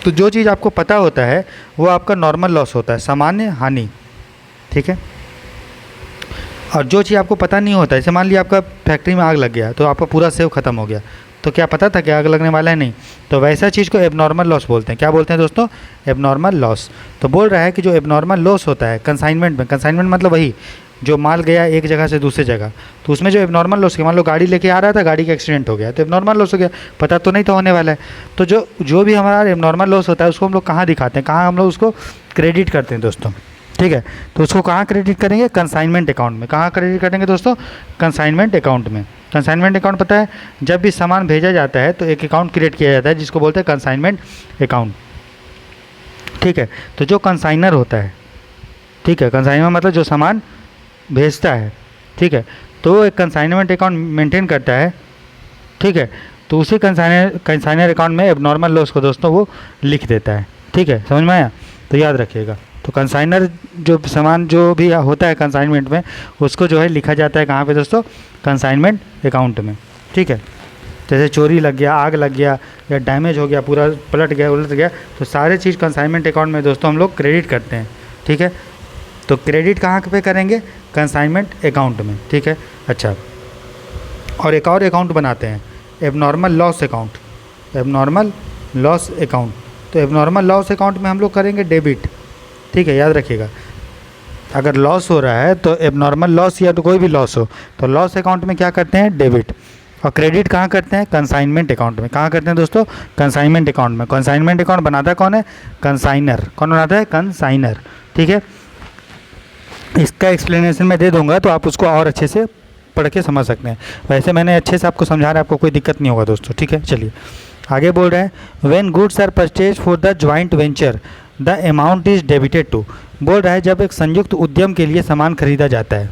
तो जो चीज़ आपको पता होता है वो आपका नॉर्मल लॉस होता है, सामान्य हानि, ठीक है। और जो चीज़ आपको पता नहीं होता है, जैसे मान लिया आपका फैक्ट्री में आग लग गया तो आपका पूरा सेब ख़त्म हो गया, तो क्या पता था कि आग लगने वाला है, नहीं। तो वैसा चीज़ को एबनॉर्मल लॉस बोलते हैं। क्या बोलते हैं दोस्तों, एबनॉर्मल लॉस। तो बोल रहा है कि जो एबनॉर्मल लॉस होता है कंसाइनमेंट में, कंसाइनमेंट मतलब वही जो माल गया एक जगह से दूसरी जगह, तो उसमें जो एबनॉर्मल लॉस है, मान लो गाड़ी लेके आ रहा था, गाड़ी का एक्सीडेंट हो गया तो एबनॉर्मल लॉस हो गया, पता तो नहीं था होने वाला है। तो जो भी हमारा एबनॉर्मल लॉस होता है उसको हम लोग कहाँ दिखाते हैं, कहाँ हम लोग उसको क्रेडिट करते हैं दोस्तों, ठीक है। तो उसको कहाँ क्रेडिट करेंगे, कंसाइनमेंट अकाउंट में। कहाँ क्रेडिट करेंगे दोस्तों, कंसाइनमेंट अकाउंट में। कंसाइनमेंट अकाउंट पता है, जब भी सामान भेजा जाता है तो एक अकाउंट क्रिएट किया जाता है जिसको बोलते हैं कंसाइनमेंट अकाउंट, ठीक है। तो जो कंसाइनर होता है, ठीक है, कंसाइनर मतलब जो सामान भेजता है, ठीक है, तो एक कंसाइनमेंट अकाउंट मेंटेन करता है, ठीक है। तो उसी कंसाइनर अकाउंट में एबनॉर्मल लॉस को दोस्तों वो लिख देता है, ठीक है, समझ में आया। तो याद रखिएगा, तो कंसाइनर जो सामान जो भी होता है कंसाइनमेंट में, उसको जो है लिखा जाता है कहाँ पे दोस्तों, कंसाइनमेंट अकाउंट में, ठीक है। जैसे चोरी लग गया, आग लग गया या डैमेज हो गया, पूरा पलट गया, तो सारे चीज़ कंसाइनमेंट अकाउंट में दोस्तों हम लोग क्रेडिट करते हैं, ठीक है। तो क्रेडिट कहाँ पे करेंगे, कंसाइनमेंट अकाउंट में, ठीक है। अच्छा, और एक और अकाउंट बनाते हैं, abnormal loss account, abnormal loss account. तो एबनॉर्मल लॉस अकाउंट में हम लोग करेंगे डेबिट, ठीक है, याद रखिएगा। अगर लॉस हो रहा है तो एबनॉर्मल लॉस या तो कोई भी लॉस हो तो लॉस अकाउंट में क्या करते हैं, डेबिट। और क्रेडिट कहाँ करते हैं, कंसाइनमेंट अकाउंट में। कहाँ करते हैं दोस्तों, कंसाइनमेंट अकाउंट में। कंसाइनमेंट अकाउंट बनाता कौन है, कंसाइनर। कौन बनाता है, कंसाइनर, ठीक है। इसका एक्सप्लेनेशन मैं दे दूंगा तो आप उसको और अच्छे से पढ़ के समझ सकते हैं। वैसे मैंने अच्छे से आपको समझा रहा है, आपको कोई दिक्कत नहीं होगा दोस्तों, ठीक है। चलिए आगे बोल रहे हैं, when goods are purchase for the joint venture the amount is debited to. बोल रहा है जब एक संयुक्त उद्यम के लिए सामान खरीदा जाता है,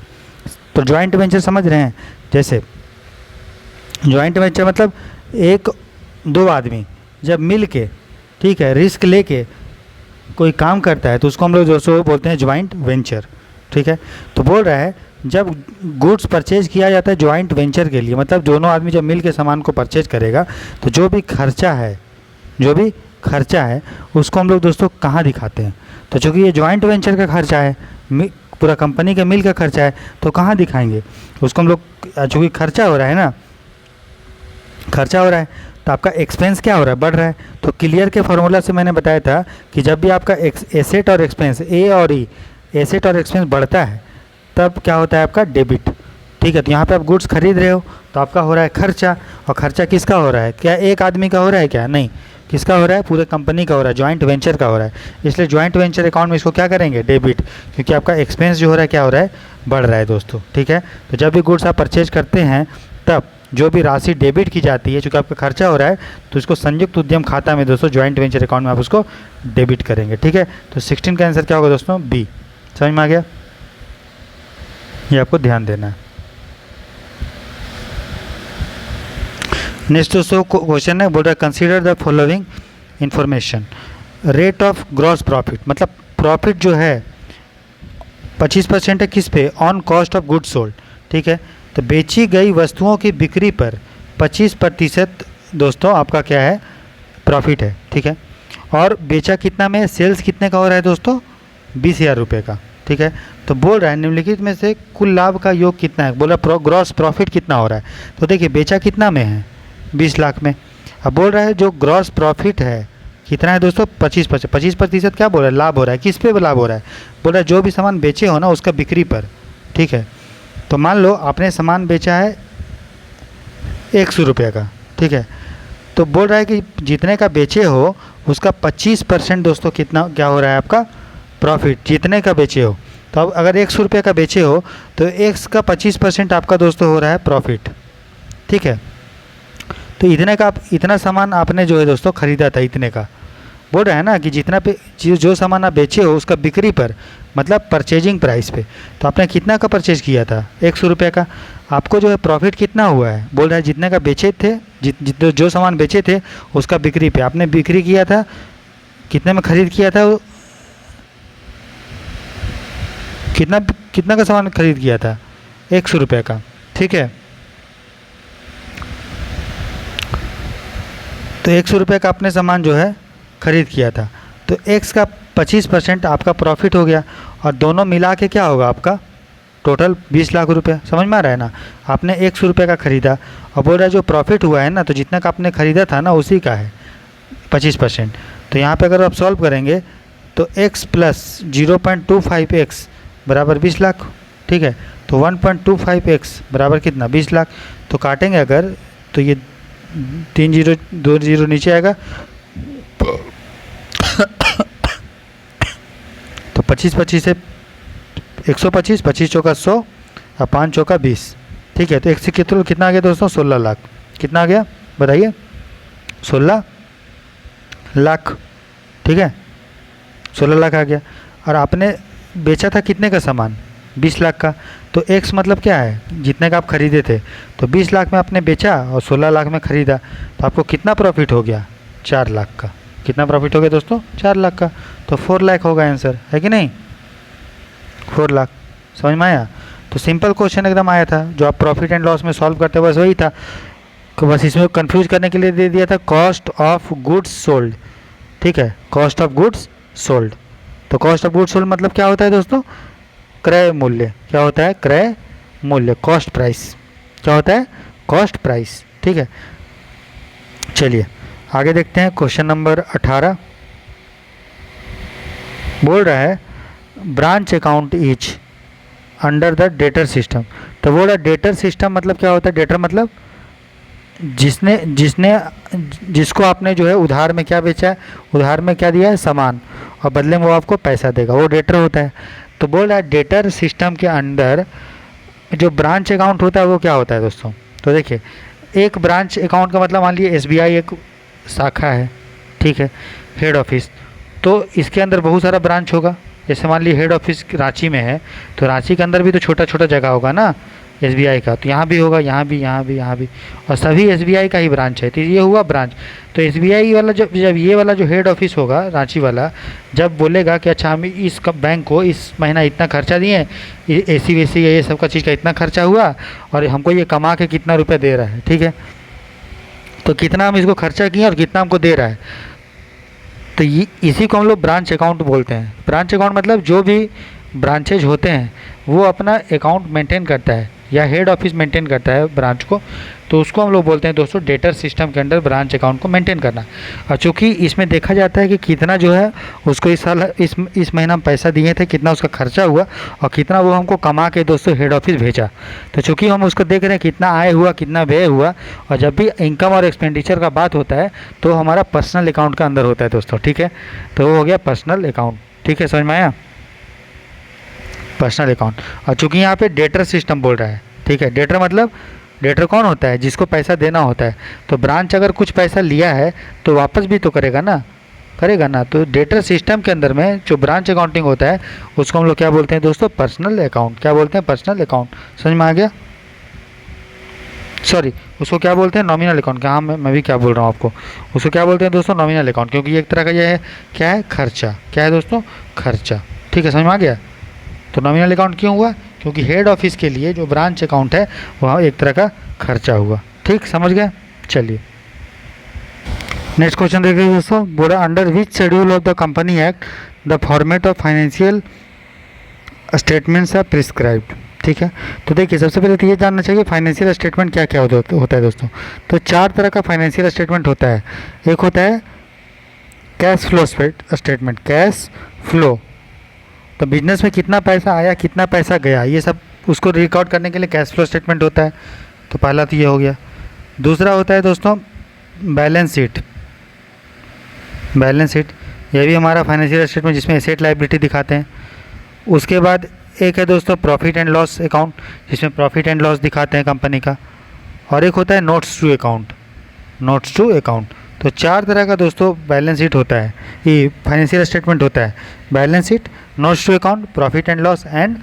तो ज्वाइंट वेंचर समझ रहे हैं, जैसे ज्वाइंट वेंचर मतलब एक दो आदमी जब मिल के, ठीक है, रिस्क लेके कोई काम करता है तो उसको हम लोग दोस्तों बोलते हैं ज्वाइंट वेंचर, ठीक है। तो बोल रहा है जब गुड्स परचेज किया जाता है ज्वाइंट वेंचर के लिए, मतलब दोनों आदमी जब मिल के सामान को परचेज करेगा तो जो भी खर्चा है उसको हम लोग दोस्तों कहाँ दिखाते हैं। तो चूँकि ये ज्वाइंट वेंचर का खर्चा है, पूरा कंपनी के मिल का खर्चा है, तो कहाँ दिखाएंगे उसको हम लोग, चूँकि खर्चा हो रहा है ना, खर्चा हो रहा है तो आपका एक्सपेंस क्या हो रहा है, बढ़ रहा है। तो क्लियर के फार्मूला से मैंने बताया था कि जब भी आपका एसेट और एक्सपेंस ए और ई, एसेट और एक्सपेंस बढ़ता है तब क्या होता है आपका डेबिट। ठीक है, तो यहाँ पे आप गुड्स खरीद रहे हो तो आपका हो रहा है खर्चा, और खर्चा किसका हो रहा है, क्या एक आदमी का हो रहा है क्या, नहीं, किसका हो रहा है, पूरे कंपनी का हो रहा है, जॉइंट वेंचर का हो रहा है। इसलिए जॉइंट वेंचर अकाउंट में इसको क्या करेंगे, डेबिट, क्योंकि आपका एक्सपेंस जो हो रहा है क्या हो रहा है, बढ़ रहा है दोस्तों। ठीक है, तो जब भी गुड्स आप परचेज करते हैं तब जो भी राशि डेबिट की जाती है, चूँकि आपका खर्चा हो रहा है तो इसको संयुक्त उद्यम खाता में दोस्तों, जॉइंट वेंचर अकाउंट में आप उसको डेबिट करेंगे। ठीक है, तो 16 का आंसर क्या होगा दोस्तों, बी। समझ में आ गया, ये आपको ध्यान देना है। नेक्स्ट दोस्तों क्वेश्चन है, बोल रहा है consider the following information. Rate of gross profit, मतलब प्रॉफिट जो है 25% है किस पे, on cost of goods sold. ठीक है, तो बेची गई वस्तुओं की बिक्री पर 25% दोस्तों आपका क्या है, प्रॉफिट है। ठीक है, और बेचा कितना में, सेल्स कितने का हो रहा है दोस्तों, 20,000 रुपये का। ठीक है, तो बोल रहा है निम्नलिखित में से कुल लाभ का योग कितना है, बोला ग्रॉस प्रॉफिट कितना हो रहा है। तो देखिए बेचा कितना में है, 20 लाख में। अब बोल रहा है जो ग्रॉस प्रॉफिट है कितना है दोस्तों, 25% क्या बोल रहा है, लाभ हो रहा है। किस पे लाभ हो रहा है, बोल रहा है जो भी सामान बेचे हो ना उसका बिक्री पर। ठीक है, तो मान लो आपने सामान बेचा है 100 रुपये का। ठीक है, तो बोल रहा है कि जितने का बेचे हो उसका 25% दोस्तों कितना क्या हो रहा है आपका, प्रॉफिट, जितने का बेचे हो। तो अब अगर 100 रुपये का बेचे हो तो एक्स का 25% आपका दोस्तों हो रहा है प्रॉफिट। ठीक है, तो इतने का इतना सामान आपने जो है दोस्तों ख़रीदा था, इतने का बोल रहा है ना कि जितना पे जो सामान आप बेचे हो उसका बिक्री पर, मतलब परचेजिंग प्राइस पे, तो आपने कितना का परचेज किया था, 100 रुपये का। आपको जो है प्रॉफिट कितना हुआ है, बोल रहा है जितने का बेचे थे, जो सामान बेचे थे उसका बिक्री पे आपने बिक्री किया था, कितने में ख़रीद किया था, कितना का सामान खरीद किया था, 100 रुपये का। ठीक है, तो 100 रुपये का आपने सामान जो है ख़रीद किया था, तो एक्स का 25% आपका प्रॉफिट हो गया, और दोनों मिला के क्या होगा आपका टोटल 20 लाख रुपये। समझ में आ रहा है ना, आपने 100 रुपये का ख़रीदा और बोल रहा है जो प्रॉफिट हुआ है ना, तो जितना का आपने ख़रीदा था ना उसी का है 25%। तो यहाँ पे अगर आप सॉल्व करेंगे तो x प्लस 0.25x बराबर 20 लाख। ठीक है, तो 1.25x बराबर कितना, 20 लाख। तो काटेंगे अगर तो ये 3 जीरो 2 जीरो नीचे आएगा, तो 25 से 125, 25 चौका 100 और 5 चौका 20। ठीक है, तो एक से कितना आ गया दोस्तों, 16 लाख। कितना आ गया बताइए, 16 लाख। ठीक है, 16 लाख आ गया, और आपने बेचा था कितने का सामान, 20 लाख का। तो एक्स मतलब क्या है, जितने का आप खरीदे थे, तो 20 लाख में आपने बेचा और 16 लाख में ख़रीदा, तो आपको कितना प्रॉफिट हो गया, 4 लाख का। कितना प्रॉफिट हो गया दोस्तों, 4 लाख का। तो 4 लाख होगा आंसर, है कि नहीं, 4 लाख। समझ में आया, तो सिंपल क्वेश्चन एकदम आया था, जो आप प्रॉफिट एंड लॉस में सॉल्व करते बस वही था। तो बस इसमें कंफ्यूज करने के लिए दे दिया था कॉस्ट ऑफ गुड्स सोल्ड। ठीक है, कॉस्ट ऑफ गुड्स सोल्ड। तो कॉस्ट ऑफ गुड्स सोल्ड मतलब क्या होता है दोस्तों, क्रय मूल्य। क्या होता है, क्रय मूल्य, कॉस्ट प्राइस। क्या होता है, कॉस्ट प्राइस। ठीक है, चलिए आगे देखते हैं। क्वेश्चन नंबर 18 बोल रहा है branch account is under the debtor system. तो बोल रहा है डेटर सिस्टम मतलब क्या होता है, डेटर मतलब जिसको आपने जो है उधार में क्या बेचा है, उधार में क्या दिया है, सामान, और बदले में वो आपको पैसा देगा, वो डेटर होता है। तो बोल रहा है डेटर सिस्टम के अंदर जो ब्रांच अकाउंट होता है वो क्या होता है दोस्तों। तो देखिए एक ब्रांच अकाउंट का मतलब मान लीजिए एसबीआई एक शाखा है। ठीक है, हेड ऑफिस, तो इसके अंदर बहुत सारा ब्रांच होगा। जैसे मान लीजिए हेड ऑफिस रांची में है, तो रांची के अंदर भी तो छोटा छोटा जगह होगा ना एसबीआई का, तो यहाँ भी होगा, यहाँ भी, यहाँ भी, यहाँ भी, और सभी एसबीआई का ही ब्रांच है। तो ये हुआ ब्रांच। तो एसबीआई वाला जब ये वाला जो हेड ऑफिस होगा रांची वाला, जब बोलेगा कि अच्छा हम इस बैंक को इस महीना इतना खर्चा दिए, एसी वेसी ये सब का चीज़ का इतना खर्चा हुआ, और हमको ये कमा के कितना रुपये दे रहा है। ठीक है, तो कितना हम इसको खर्चा किए और कितना हमको दे रहा है, तो ये इसी को हम लोग ब्रांच अकाउंट बोलते हैं। ब्रांच अकाउंट मतलब जो भी ब्रांचेज होते हैं वो अपना अकाउंट मेंटेन करता है। या हेड ऑफिस मेंटेन करता है ब्रांच को, तो उसको हम लोग बोलते हैं दोस्तों डेटर सिस्टम के अंडर ब्रांच अकाउंट को मेंटेन करना। और चूँकि इसमें देखा जाता है कि कितना जो है उसको इस साल इस महीना हम पैसा दिए थे, कितना उसका खर्चा हुआ और कितना वो हमको कमा के दोस्तों हेड ऑफिस भेजा। तो चूँकि हम उसको देख रहे हैं कितना आय हुआ कितना व्यय हुआ, और जब भी इनकम और एक्सपेंडिचर का बात होता है तो हमारा पर्सनल अकाउंट का अंदर होता है दोस्तों, ठीक है। तो वो हो गया पर्सनल अकाउंट, ठीक है, समझ में आया, पर्सनल अकाउंट। और चूँकि यहाँ पे डेटर सिस्टम बोल रहा है, ठीक है, डेटर मतलब डेटर कौन होता है, जिसको पैसा देना होता है। तो ब्रांच अगर कुछ पैसा लिया है तो वापस भी तो करेगा ना। तो डेटर सिस्टम के अंदर में जो ब्रांच अकाउंटिंग होता है उसको हम लोग क्या बोलते हैं दोस्तों, पर्सनल अकाउंट। क्या बोलते हैं, पर्सनल अकाउंट। समझ में आ गया, सॉरी उसको क्या बोलते हैं, नॉमिनल अकाउंट। हाँ मैं भी क्या बोल रहा हूँ आपको, उसको क्या बोलते हैं दोस्तों, नॉमिनल अकाउंट, क्योंकि एक तरह का ये है, क्या है, खर्चा। क्या है दोस्तों, खर्चा, ठीक है, समझ में आ गया। तो नॉमिनल अकाउंट क्यों हुआ, क्योंकि हेड ऑफिस के लिए जो ब्रांच अकाउंट है वह एक तरह का खर्चा हुआ, ठीक, समझ गए। चलिए नेक्स्ट क्वेश्चन देखिए दोस्तों, बोला under which schedule of the company act the format of financial statements are prescribed, ठीक है। तो देखिए सबसे पहले तो ये जानना चाहिए फाइनेंशियल स्टेटमेंट क्या क्या होता है दोस्तों। तो 4 तरह का फाइनेंशियल स्टेटमेंट होता है। एक होता है cash flow statement, cash flow, तो बिजनेस में कितना पैसा आया कितना पैसा गया ये सब उसको रिकॉर्ड करने के लिए कैश फ्लो स्टेटमेंट होता है। तो पहला तो ये हो गया। दूसरा होता है दोस्तों बैलेंस शीट, बैलेंस शीट ये भी हमारा फाइनेंशियल स्टेटमेंट जिसमें एसेट लायबिलिटी दिखाते हैं। उसके बाद एक है दोस्तों प्रॉफिट एंड लॉस अकाउंट, जिसमें प्रॉफिट एंड लॉस दिखाते हैं कंपनी का। और एक होता है notes to account, notes to account. तो 4 तरह का दोस्तों बैलेंस शीट होता है, ये फाइनेंशियल स्टेटमेंट होता है, balance sheet, notes to account, profit and loss and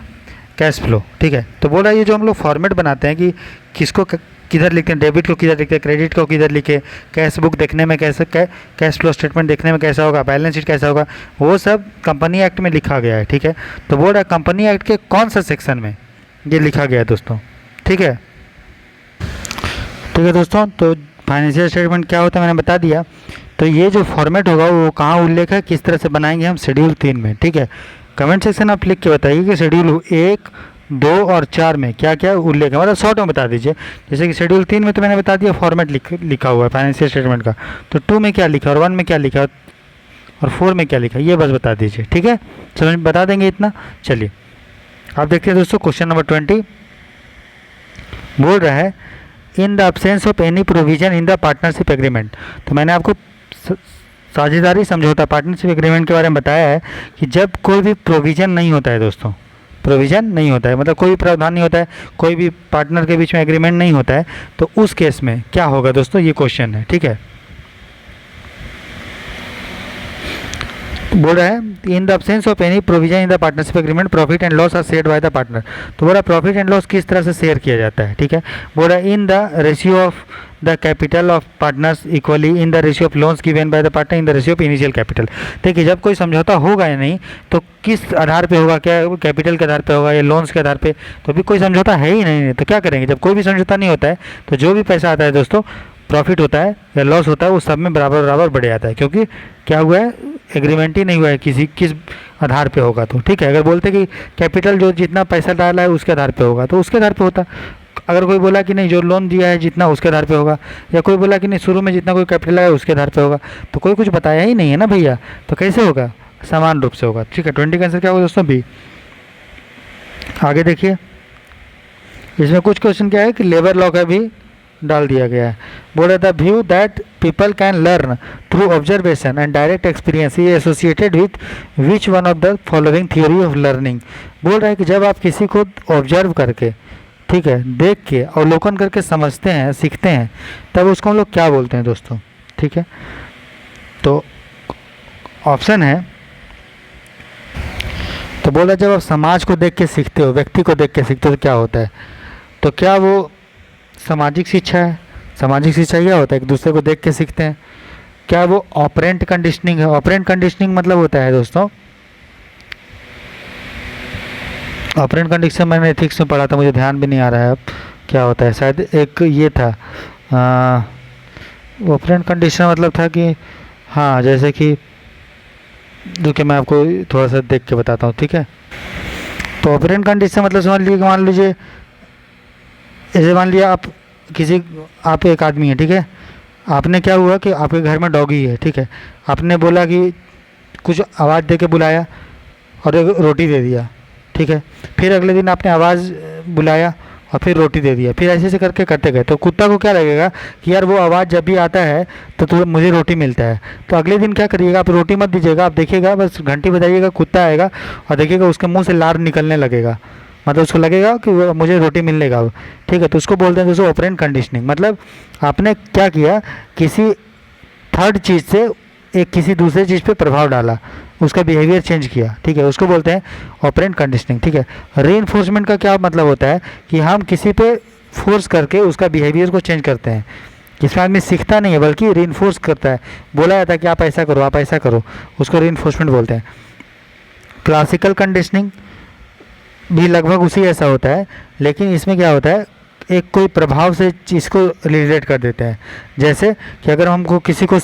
cash flow, ठीक है। तो बोल रहा है ये जो हम लोग फॉर्मेट बनाते हैं कि किसको किधर लिखते हैं, डेबिट को किधर लिखते हैं, क्रेडिट को किधर लिखे, कैश बुक देखने में कैसे, कैश फ्लो स्टेटमेंट देखने में कैसा होगा, बैलेंस शीट कैसा होगा, वो सब कंपनी एक्ट में लिखा गया है, ठीक है। तो बोल रहा है कंपनी एक्ट के कौन सा सेक्शन में ये लिखा गया है दोस्तों, ठीक है। ठीक है दोस्तों, तो फाइनेंशियल स्टेटमेंट क्या होता है मैंने बता दिया। तो ये जो फॉर्मेट होगा वो कहाँ उल्लेख है, किस तरह से बनाएंगे हम, शेड्यूल 3 में, ठीक है। कमेंट सेक्शन आप लिख के बताइए कि शेड्यूल 1, 2 और 4 में क्या क्या उल्लेख है, मतलब शॉर्ट में बता दीजिए। जैसे कि शेड्यूल 3 में तो मैंने बता दिया फॉर्मेट लिखा हुआ है फाइनेंशियल स्टेटमेंट का, तो 2 में क्या लिखा है और 1 में क्या लिखा है और 4 में क्या लिखा है ये बस बता दीजिए, ठीक है, समझ बता देंगे इतना। चलिए आप देखते हैं दोस्तों क्वेश्चन नंबर 20 बोल रहा है in the absence of any provision in the partnership agreement. तो मैंने आपको साझेदारी समझौता पार्टनरशिप एग्रीमेंट के बारे में बताया है कि जब कोई भी प्रोविज़न नहीं होता है दोस्तों, प्रोविज़न नहीं होता है मतलब कोई भी प्रावधान नहीं होता है, कोई भी पार्टनर के बीच में एग्रीमेंट नहीं होता है, तो उस केस में क्या होगा दोस्तों, ये क्वेश्चन है, ठीक है। बोल रहा है in the absence of any provision in the partnership agreement profit and loss are shared by the partner. तो बोल रहा है प्रॉफिट एंड लॉस किस तरह से शेयर किया जाता है, ठीक है। बोल रहा है in the ratio of the capital of partners equally in the ratio of loans given by the partner in the ratio of initial capital. देखिए जब कोई समझौता होगा या नहीं तो किस आधार पे होगा, क्या कैपिटल के आधार पे होगा या लोन्स के आधार पे, तो भी कोई समझौता है ही नहीं, तो क्या करेंगे। जब कोई भी समझौता नहीं होता है तो जो भी पैसा आता है दोस्तों, प्रॉफिट होता है या लॉस होता है, वो सब में बराबर बराबर बढ़ जाता है, क्योंकि क्या हुआ है, एग्रीमेंट ही नहीं हुआ है किस आधार पे होगा तो, ठीक है। अगर बोलते कि कैपिटल जो जितना पैसा डाला है उसके आधार पे होगा तो उसके आधार पे होता। अगर कोई बोला कि नहीं जो लोन दिया है जितना उसके आधार पे होगा, या कोई बोला कि नहीं शुरू में जितना कोई कैपिटल लगाया उसके आधार पे होगा, तो कोई कुछ बताया ही नहीं है ना भैया, तो कैसे होगा, समान रूप से होगा, ठीक है। 20 का आंसर क्या होगा दोस्तों, बी। आगे देखिए इसमें कुछ क्वेश्चन क्या है कि लेबर लॉ का भी डाल दिया गया है। बोल रहा था view that people can learn through observation and direct experience is associated with which one of the following theory of learning. बोल रहा है कि जब आप किसी को ऑब्जर्व करके, ठीक है, देख के अवलोकन करके समझते हैं, सीखते हैं, तब उसको हम लोग क्या बोलते हैं दोस्तों, ठीक है। तो ऑप्शन है, तो बोल रहा जब आप समाज को देख के सीखते हो, व्यक्ति को देख के सीखते हो तो क्या होता है, तो क्या वो सामाजिक शिक्षा है। सामाजिक शिक्षा क्या होता है, एक दूसरे को देख के सीखते हैं। क्या वो ऑपरेंट कंडीशनिंग है। ऑपरेंट कंडीशनिंग मतलब होता है दोस्तों, ऑपरेंट कंडीशन मैंने एथिक्स में पढ़ा था, मुझे ध्यान भी नहीं आ रहा है अब क्या होता है, शायद एक ये था ऑपरेंट कंडीशन मतलब था कि हाँ, जैसे कि जो कि मैं आपको थोड़ा सा देख के बताता हूँ, ठीक है। तो ऑपरेंट कंडीशन मतलब समझ लीजिए, मान लीजिए जैसे मान लिया आप एक आदमी है, ठीक है। आपने क्या हुआ कि आपके घर में डॉगी है, ठीक है। आपने बोला कि कुछ आवाज़ दे के बुलाया और एक रोटी दे दिया, ठीक है। फिर अगले दिन आपने आवाज़ बुलाया और फिर रोटी दे दिया, फिर ऐसे ऐसे करके करते गए, तो कुत्ता को क्या लगेगा कि यार वो आवाज़ जब भी आता है तो मुझे रोटी मिलता है। तो अगले दिन क्या करिएगा, आप रोटी मत दीजिएगा, आप देखिएगा बस घंटी बजाइएगा, कुत्ता आएगा और देखिएगा उसके मुंह से लार निकलने लगेगा, मतलब उसको लगेगा कि मुझे रोटी मिलने का, ठीक है। तो उसको बोलते हैं दोस्तों ऑपरेंट कंडीशनिंग। मतलब आपने क्या किया, किसी थर्ड चीज़ से एक किसी दूसरे चीज़ पे प्रभाव डाला, उसका बिहेवियर चेंज किया, ठीक है, उसको बोलते हैं ऑपरेंट कंडीशनिंग, ठीक है। रीइंफोर्समेंट का क्या मतलब होता है कि हम किसी पे फोर्स करके उसका बिहेवियर को चेंज करते हैं। इसमें आदमी सीखता नहीं है बल्कि रीइंफोर्स करता है, बोला जाता है कि आप ऐसा करो, आप ऐसा करो, उसको रीइंफोर्समेंट बोलते हैं। क्लासिकल कंडीशनिंग भी लगभग उसी ऐसा होता है, लेकिन इसमें क्या होता है, एक कोई प्रभाव से चीज़ को रिलेट कर देते हैं। जैसे कि अगर हमको किसी को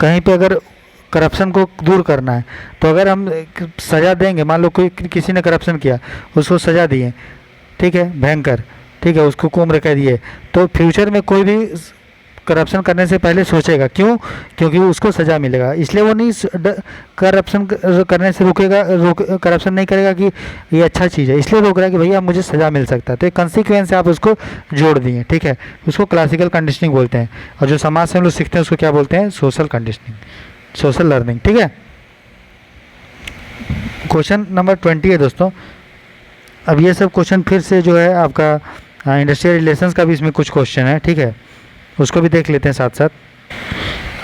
कहीं पे अगर करप्शन को दूर करना है, तो अगर हम सज़ा देंगे, मान लो कोई किसी ने करप्शन किया, उसको सज़ा दिए, ठीक है, भयंकर, ठीक है, उसको उम्र कह दिए, तो फ्यूचर में कोई भी करप्शन करने से पहले सोचेगा, क्यों? क्योंकि उसको सज़ा मिलेगा, इसलिए वो नहीं करप्शन करने से करप्शन नहीं करेगा कि ये अच्छा चीज़ है, इसलिए रोक रहा है कि भैया मुझे सज़ा मिल सकता है। तो एक कंसिक्वेंस आप उसको जोड़ दिए, ठीक है, उसको क्लासिकल कंडीशनिंग बोलते हैं। और जो समाज से हम लोग सीखते हैं उसको क्या बोलते हैं, सोशल कंडीशनिंग, सोशल लर्निंग, ठीक है। क्वेश्चन नंबर 20 है दोस्तों। अब ये सब क्वेश्चन फिर से जो है आपका इंडस्ट्रियल रिलेशंस का भी इसमें कुछ क्वेश्चन है, ठीक है, उसको भी देख लेते हैं साथ साथ।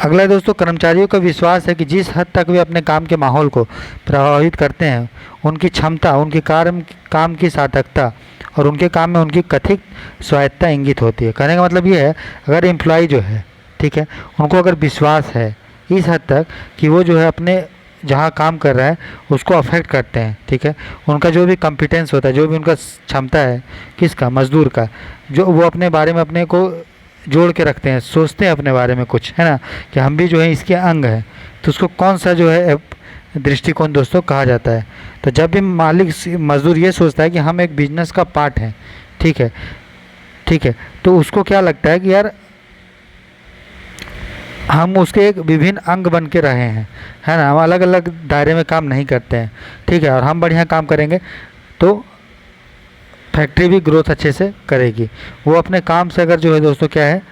अगला है दोस्तों, कर्मचारियों का विश्वास है कि जिस हद तक वे अपने काम के माहौल को प्रभावित करते हैं, उनकी क्षमता, उनकी काम की सार्थकता और उनके काम में उनकी कथित स्वायत्तता इंगित होती है। कहने का मतलब ये है, अगर एम्प्लॉय जो है, ठीक है, उनको अगर विश्वास है इस हद तक कि वो जो है अपने जहाँ काम कर रहा है उसको अफेक्ट करते हैं, ठीक है, उनका जो भी कॉम्पिटेंस होता है, जो भी उनका क्षमता है, किसका, मजदूर का, जो वो अपने बारे में अपने को जोड़ के रखते हैं, सोचते हैं अपने बारे में कुछ, है ना, कि हम भी जो है इसके अंग हैं, तो उसको कौन सा जो है दृष्टिकोण दोस्तों कहा जाता है। तो जब भी मालिक मजदूर ये सोचता है कि हम एक बिजनेस का पार्ट हैं, ठीक है, ठीक है, तो उसको क्या लगता है कि यार हम उसके एक विभिन्न अंग बन के रहे हैं, है ना, हम अलग अलग दायरे में काम नहीं करते हैं, ठीक है, और हम बढ़िया काम करेंगे तो फैक्ट्री भी ग्रोथ अच्छे से करेगी। वो अपने काम से अगर जो है दोस्तों क्या है,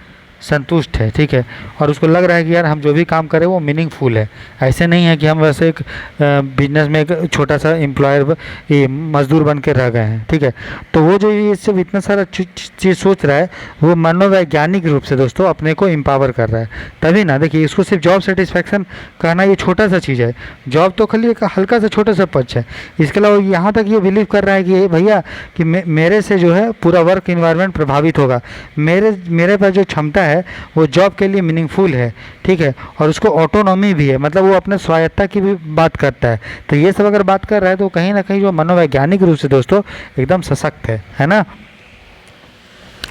संतुष्ट है, ठीक है, और उसको लग रहा है कि यार हम जो भी काम करें वो मीनिंगफुल है। ऐसे नहीं है कि हम वैसे एक बिजनेस में एक छोटा सा एम्प्लॉयर, ये मजदूर बन के रह गए हैं, ठीक है। तो वो जो ये सब इतना सारा चीज़ सोच रहा है, वो मनोवैज्ञानिक रूप से दोस्तों अपने को एम्पावर कर रहा है। तभी ना, देखिए, इसको सिर्फ जॉब सेटिस्फैक्शन कहना ये छोटा सा चीज़ है, जॉब तो खाली एक हल्का सा छोटा सा पक्ष है। इसके अलावा यहाँ तक ये बिलीव कर रहा है कि भैया कि मेरे से जो है पूरा वर्क इन्वायरमेंट प्रभावित होगा, मेरे पास जो क्षमता है वो जॉब के लिए मीनिंगफुल है, ठीक है, और उसको ऑटोनॉमी भी है, मतलब वो अपने स्वायत्ता की भी बात करता है। तो ये सब अगर बात कर रहा है तो कहीं ना कहीं जो मनोवैज्ञानिक रूप से दोस्तों एकदम सशक्त है ना।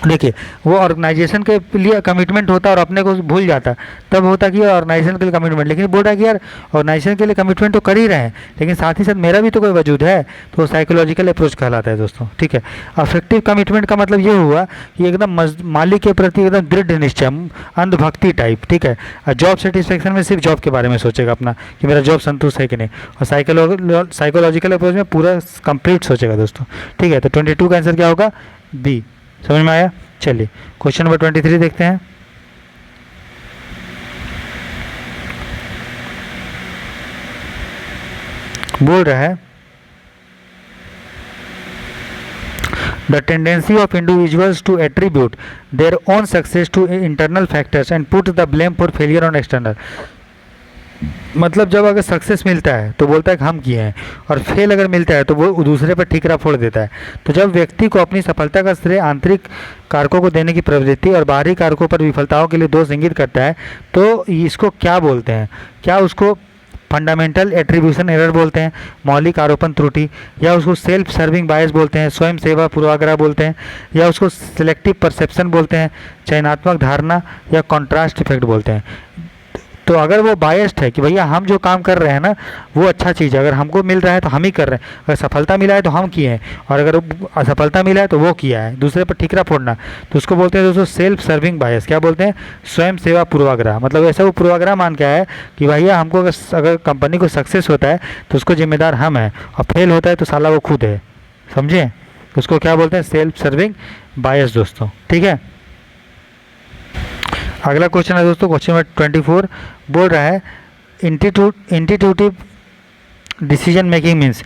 देखिए, वो ऑर्गेनाइजेशन के लिए कमिटमेंट होता है और अपने को भूल जाता, तब होता कि ऑर्गेनाइजेशन के लिए कमिटमेंट, लेकिन बोल रहा है कि यार ऑर्गेनाइजेशन के लिए कमिटमेंट तो कर ही रहे हैं, लेकिन साथ ही साथ मेरा भी तो कोई वजूद है, तो साइकोलॉजिकल अप्रोच कहलाता है दोस्तों, ठीक है। अफेक्टिव कमिटमेंट का मतलब ये हुआ कि एकदम मालिक के प्रति एकदम दृढ़ निश्चय, अंधभक्ति टाइप, ठीक है। और जॉब सेटिस्फेक्शन में सिर्फ जॉब के बारे में सोचेगा अपना कि मेरा जॉब संतुष्ट है कि नहीं, और साइकोलॉजिकल अप्रोच में पूरा कंप्लीट सोचेगा दोस्तों, ठीक है। तो 22 का आंसर क्या होगा, बी। समझ में आया? चलिए क्वेश्चन नंबर 23 देखते हैं। बोल रहा है, the tendency of individuals to attribute their own success to internal factors and put the blame for failure on external. मतलब जब अगर सक्सेस मिलता है तो बोलता है कि हम किए हैं, और फेल अगर मिलता है तो वो दूसरे पर ठीकरा फोड़ देता है। तो जब व्यक्ति को अपनी सफलता का श्रेय आंतरिक कारकों को देने की प्रवृत्ति और बाहरी कारकों पर विफलताओं के लिए दोष इंगित करता है, तो इसको क्या बोलते हैं? क्या उसको फंडामेंटल एट्रीब्यूशन एरर बोलते हैं, मौलिक आरोपण त्रुटि, या उसको सेल्फ सर्विंग बायस बोलते हैं, स्वयं सेवा पूर्वाग्रह बोलते हैं, या उसको सिलेक्टिव परसेप्शन बोलते हैं, चयनात्मक धारणा, या कॉन्ट्रास्ट इफेक्ट बोलते हैं। तो अगर वो बायस्ड है कि भैया हम जो काम कर रहे हैं ना वो अच्छा चीज़ है, अगर हमको मिल रहा है तो हम ही कर रहे हैं, अगर सफलता मिला है तो हम किए हैं, और अगर असफलता मिला है तो वो किया है, दूसरे पर ठीकरा फोड़ना, तो उसको बोलते हैं दोस्तों सेल्फ सर्विंग बायस। क्या बोलते हैं? स्वयं सेवा पूर्वाग्रह। मतलब ऐसा वो पूर्वाग्रह मान के है कि भैया हमको अगर कंपनी को सक्सेस होता है तो उसको जिम्मेदार हम हैं, और फेल होता है तो साला वो खुद है। समझे? उसको क्या बोलते हैं? सेल्फ सर्विंग बायस दोस्तों। ठीक है, अगला क्वेश्चन है दोस्तों, क्वेश्चन नंबर 24 बोल रहा है इंट्यूटिव डिसीजन मेकिंग मीन्स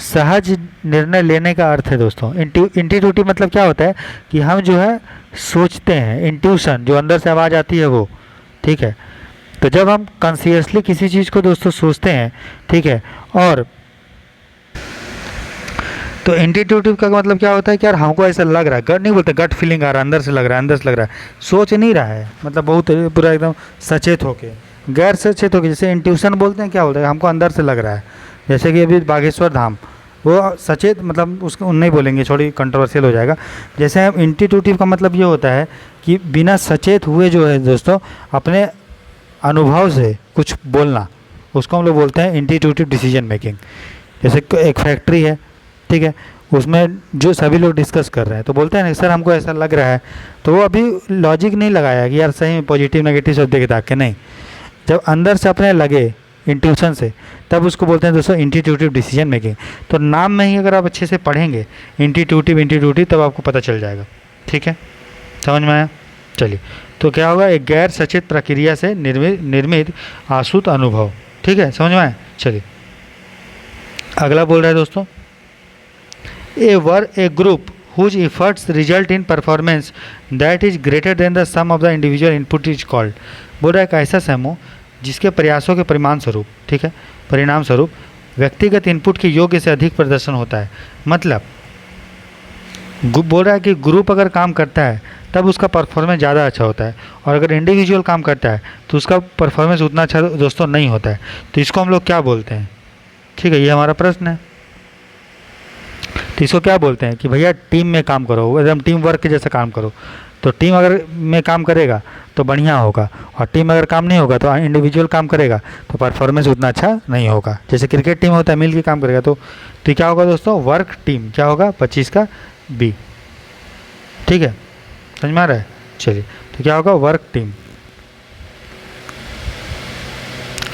सहज निर्णय लेने का अर्थ है दोस्तों। इंट्यूटिव मतलब क्या होता है कि हम जो है सोचते हैं, इंट्यूशन जो अंदर से आवाज़ आती है वो। ठीक है, तो जब हम कॉन्शियसली किसी चीज़ को दोस्तों सोचते हैं, ठीक है, और तो इंट्यूटिव का मतलब क्या होता है कि यार हमको ऐसा लग रहा है, गट नहीं बोलते, गट फीलिंग आ रहा है, अंदर से लग रहा है, अंदर से लग रहा है, सोच नहीं रहा है, मतलब बहुत पूरा एकदम सचेत होके, गैर सचेत होके, जैसे इंट्यूशन बोलते हैं, क्या बोलते हैं, हमको अंदर से लग रहा है। जैसे कि अभी बागेश्वर धाम वो सचेत, मतलब उसको नहीं बोलेंगे, थोड़ी कंट्रोवर्शियल हो जाएगा। जैसे हम इंट्यूटिव का मतलब ये होता है कि बिना सचेत हुए जो है दोस्तों अपने अनुभव से कुछ बोलना, उसको हम लोग बोलते हैं इंट्यूटिव डिसीजन मेकिंग। जैसे एक फैक्ट्री है, ठीक है, उसमें जो सभी लोग डिस्कस कर रहे हैं तो बोलते हैं ना सर हमको ऐसा लग रहा है, तो वो अभी लॉजिक नहीं लगाया कि यार सही में पॉजिटिव नेगेटिव शब्द के ताकि नहीं, जब अंदर से अपने लगे इंट्यूशन से, तब उसको बोलते हैं दोस्तों इंट्यूटिव डिसीजन मेकिंग। तो नाम में ही अगर आप अच्छे से पढ़ेंगे इंट्यूटिव तब आपको पता चल जाएगा। ठीक है, समझ में आया? चलिए, तो क्या होगा? एक गैर सचेत प्रक्रिया से निर्मित आसूत अनुभव। ठीक है, समझ में आया? चलिए, अगला बोल रहा है दोस्तों a group whose efforts result in performance that is greater than the sum of the individual input is called। बोल रहा है एक ऐसा समूह जिसके प्रयासों के परिणाम स्वरूप, ठीक है, परिणाम स्वरूप व्यक्तिगत इनपुट के योग्य से अधिक प्रदर्शन होता है। मतलब बोल रहा है कि ग्रुप अगर काम करता है तब उसका परफॉर्मेंस ज़्यादा अच्छा होता है, और अगर इंडिविजुअल काम करता है तो उसका परफॉर्मेंस उतना अच्छा दोस्तों नहीं होता है। तो इसको हम लोग क्या बोलते हैं? ठीक है, ये हमारा प्रश्न है। तो इसको क्या बोलते हैं कि भैया टीम में काम करो, एकदम टीम वर्क के जैसा काम करो। तो टीम अगर में काम करेगा तो बढ़िया होगा, और टीम अगर काम नहीं होगा तो इंडिविजुअल काम करेगा तो परफॉर्मेंस उतना अच्छा नहीं होगा। जैसे क्रिकेट टीम होता है, मिल के काम करेगा तो क्या होगा दोस्तों? Work team. क्या होगा? 25 का बी। ठीक है, समझ में आ रहा है? चलिए, तो क्या होगा? Work team.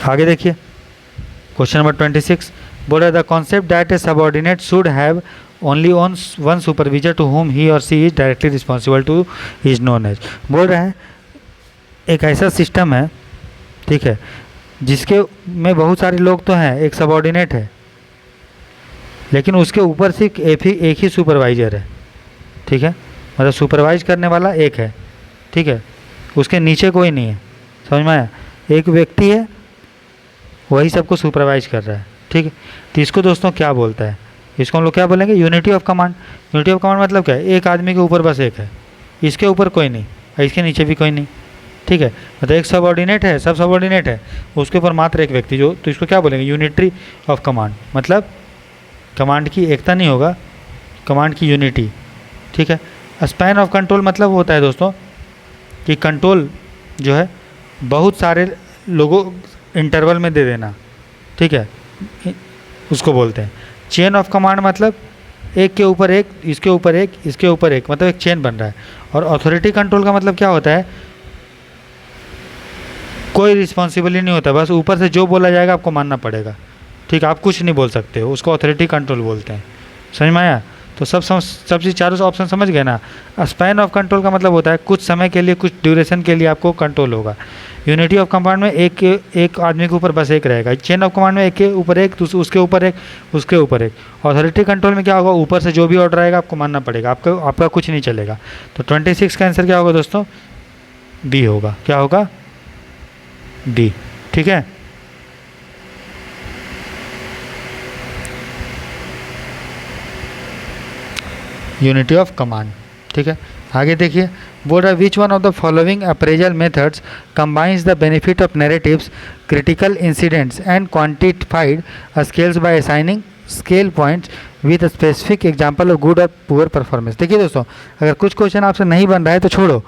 आगे देखिए, क्वेश्चन नंबर 26 बोल रहा है the concept that a subordinate should have only one supervisor to whom he और she is directly responsible to is known as. बोल रहे हैं एक ऐसा सिस्टम है, ठीक है, जिसके में बहुत सारे लोग तो हैं, एक सबऑर्डिनेट है, लेकिन उसके ऊपर सिर्फ एक ही सुपरवाइजर है। ठीक है, मतलब सुपरवाइज करने वाला एक है, ठीक है, उसके नीचे कोई नहीं है। समझ में आया? एक व्यक्ति है, वही सबको सुपरवाइज कर रहा है। ठीक है, तो इसको दोस्तों क्या बोलता है? इसको हम लोग क्या बोलेंगे? Unity of command. Unity of command मतलब क्या है? एक आदमी के ऊपर बस एक है, इसके ऊपर कोई नहीं और इसके नीचे भी कोई नहीं। ठीक है, मतलब एक सबऑर्डिनेट है, सब सबऑर्डिनेट है, उसके ऊपर मात्र एक व्यक्ति जो, तो इसको क्या बोलेंगे? Unity of command. मतलब कमांड की एकता नहीं होगा, कमांड की यूनिटी। ठीक है, स्पैन ऑफ कंट्रोल मतलब होता है दोस्तों कि कंट्रोल जो है बहुत सारे लोगों इंटरवल में दे देना। ठीक है, उसको बोलते हैं चेन ऑफ कमांड। मतलब एक के ऊपर एक, इसके ऊपर एक, इसके ऊपर एक, मतलब एक चेन बन रहा है। और अथॉरिटी कंट्रोल का मतलब क्या होता है? कोई रिस्पॉन्सिबिलिटी नहीं होता, बस ऊपर से जो बोला जाएगा आपको मानना पड़ेगा। ठीक, आप कुछ नहीं बोल सकते हो, उसको अथॉरिटी कंट्रोल बोलते हैं। समझ में आया? तो सब चीज़ चारों ऑप्शन समझ गए ना? स्पैन ऑफ कंट्रोल का मतलब होता है कुछ समय के लिए, कुछ ड्यूरेशन के लिए आपको कंट्रोल होगा। यूनिटी ऑफ कमांड में एक आदमी के ऊपर बस एक रहेगा। चेन ऑफ कमांड में एक के ऊपर एक, उसके ऊपर एक, उसके ऊपर एक। अथॉरिटी कंट्रोल में क्या होगा? ऊपर से जो भी ऑर्डर आएगा आपको मानना पड़ेगा, आपका कुछ नहीं चलेगा। तो 26 का आंसर क्या होगा दोस्तों? बी होगा। क्या होगा? डी। ठीक है, यूनिटी ऑफ कमांड। ठीक है, आगे देखिए, बोल रहा है which one of the following appraisal methods combines the benefit of narratives, critical incidents and quantified scales by assigning scale points with specific example of good और पुअर परफॉर्मेंस। देखिए दोस्तों, अगर कुछ क्वेश्चन आपसे नहीं बन रहा है तो छोड़ो,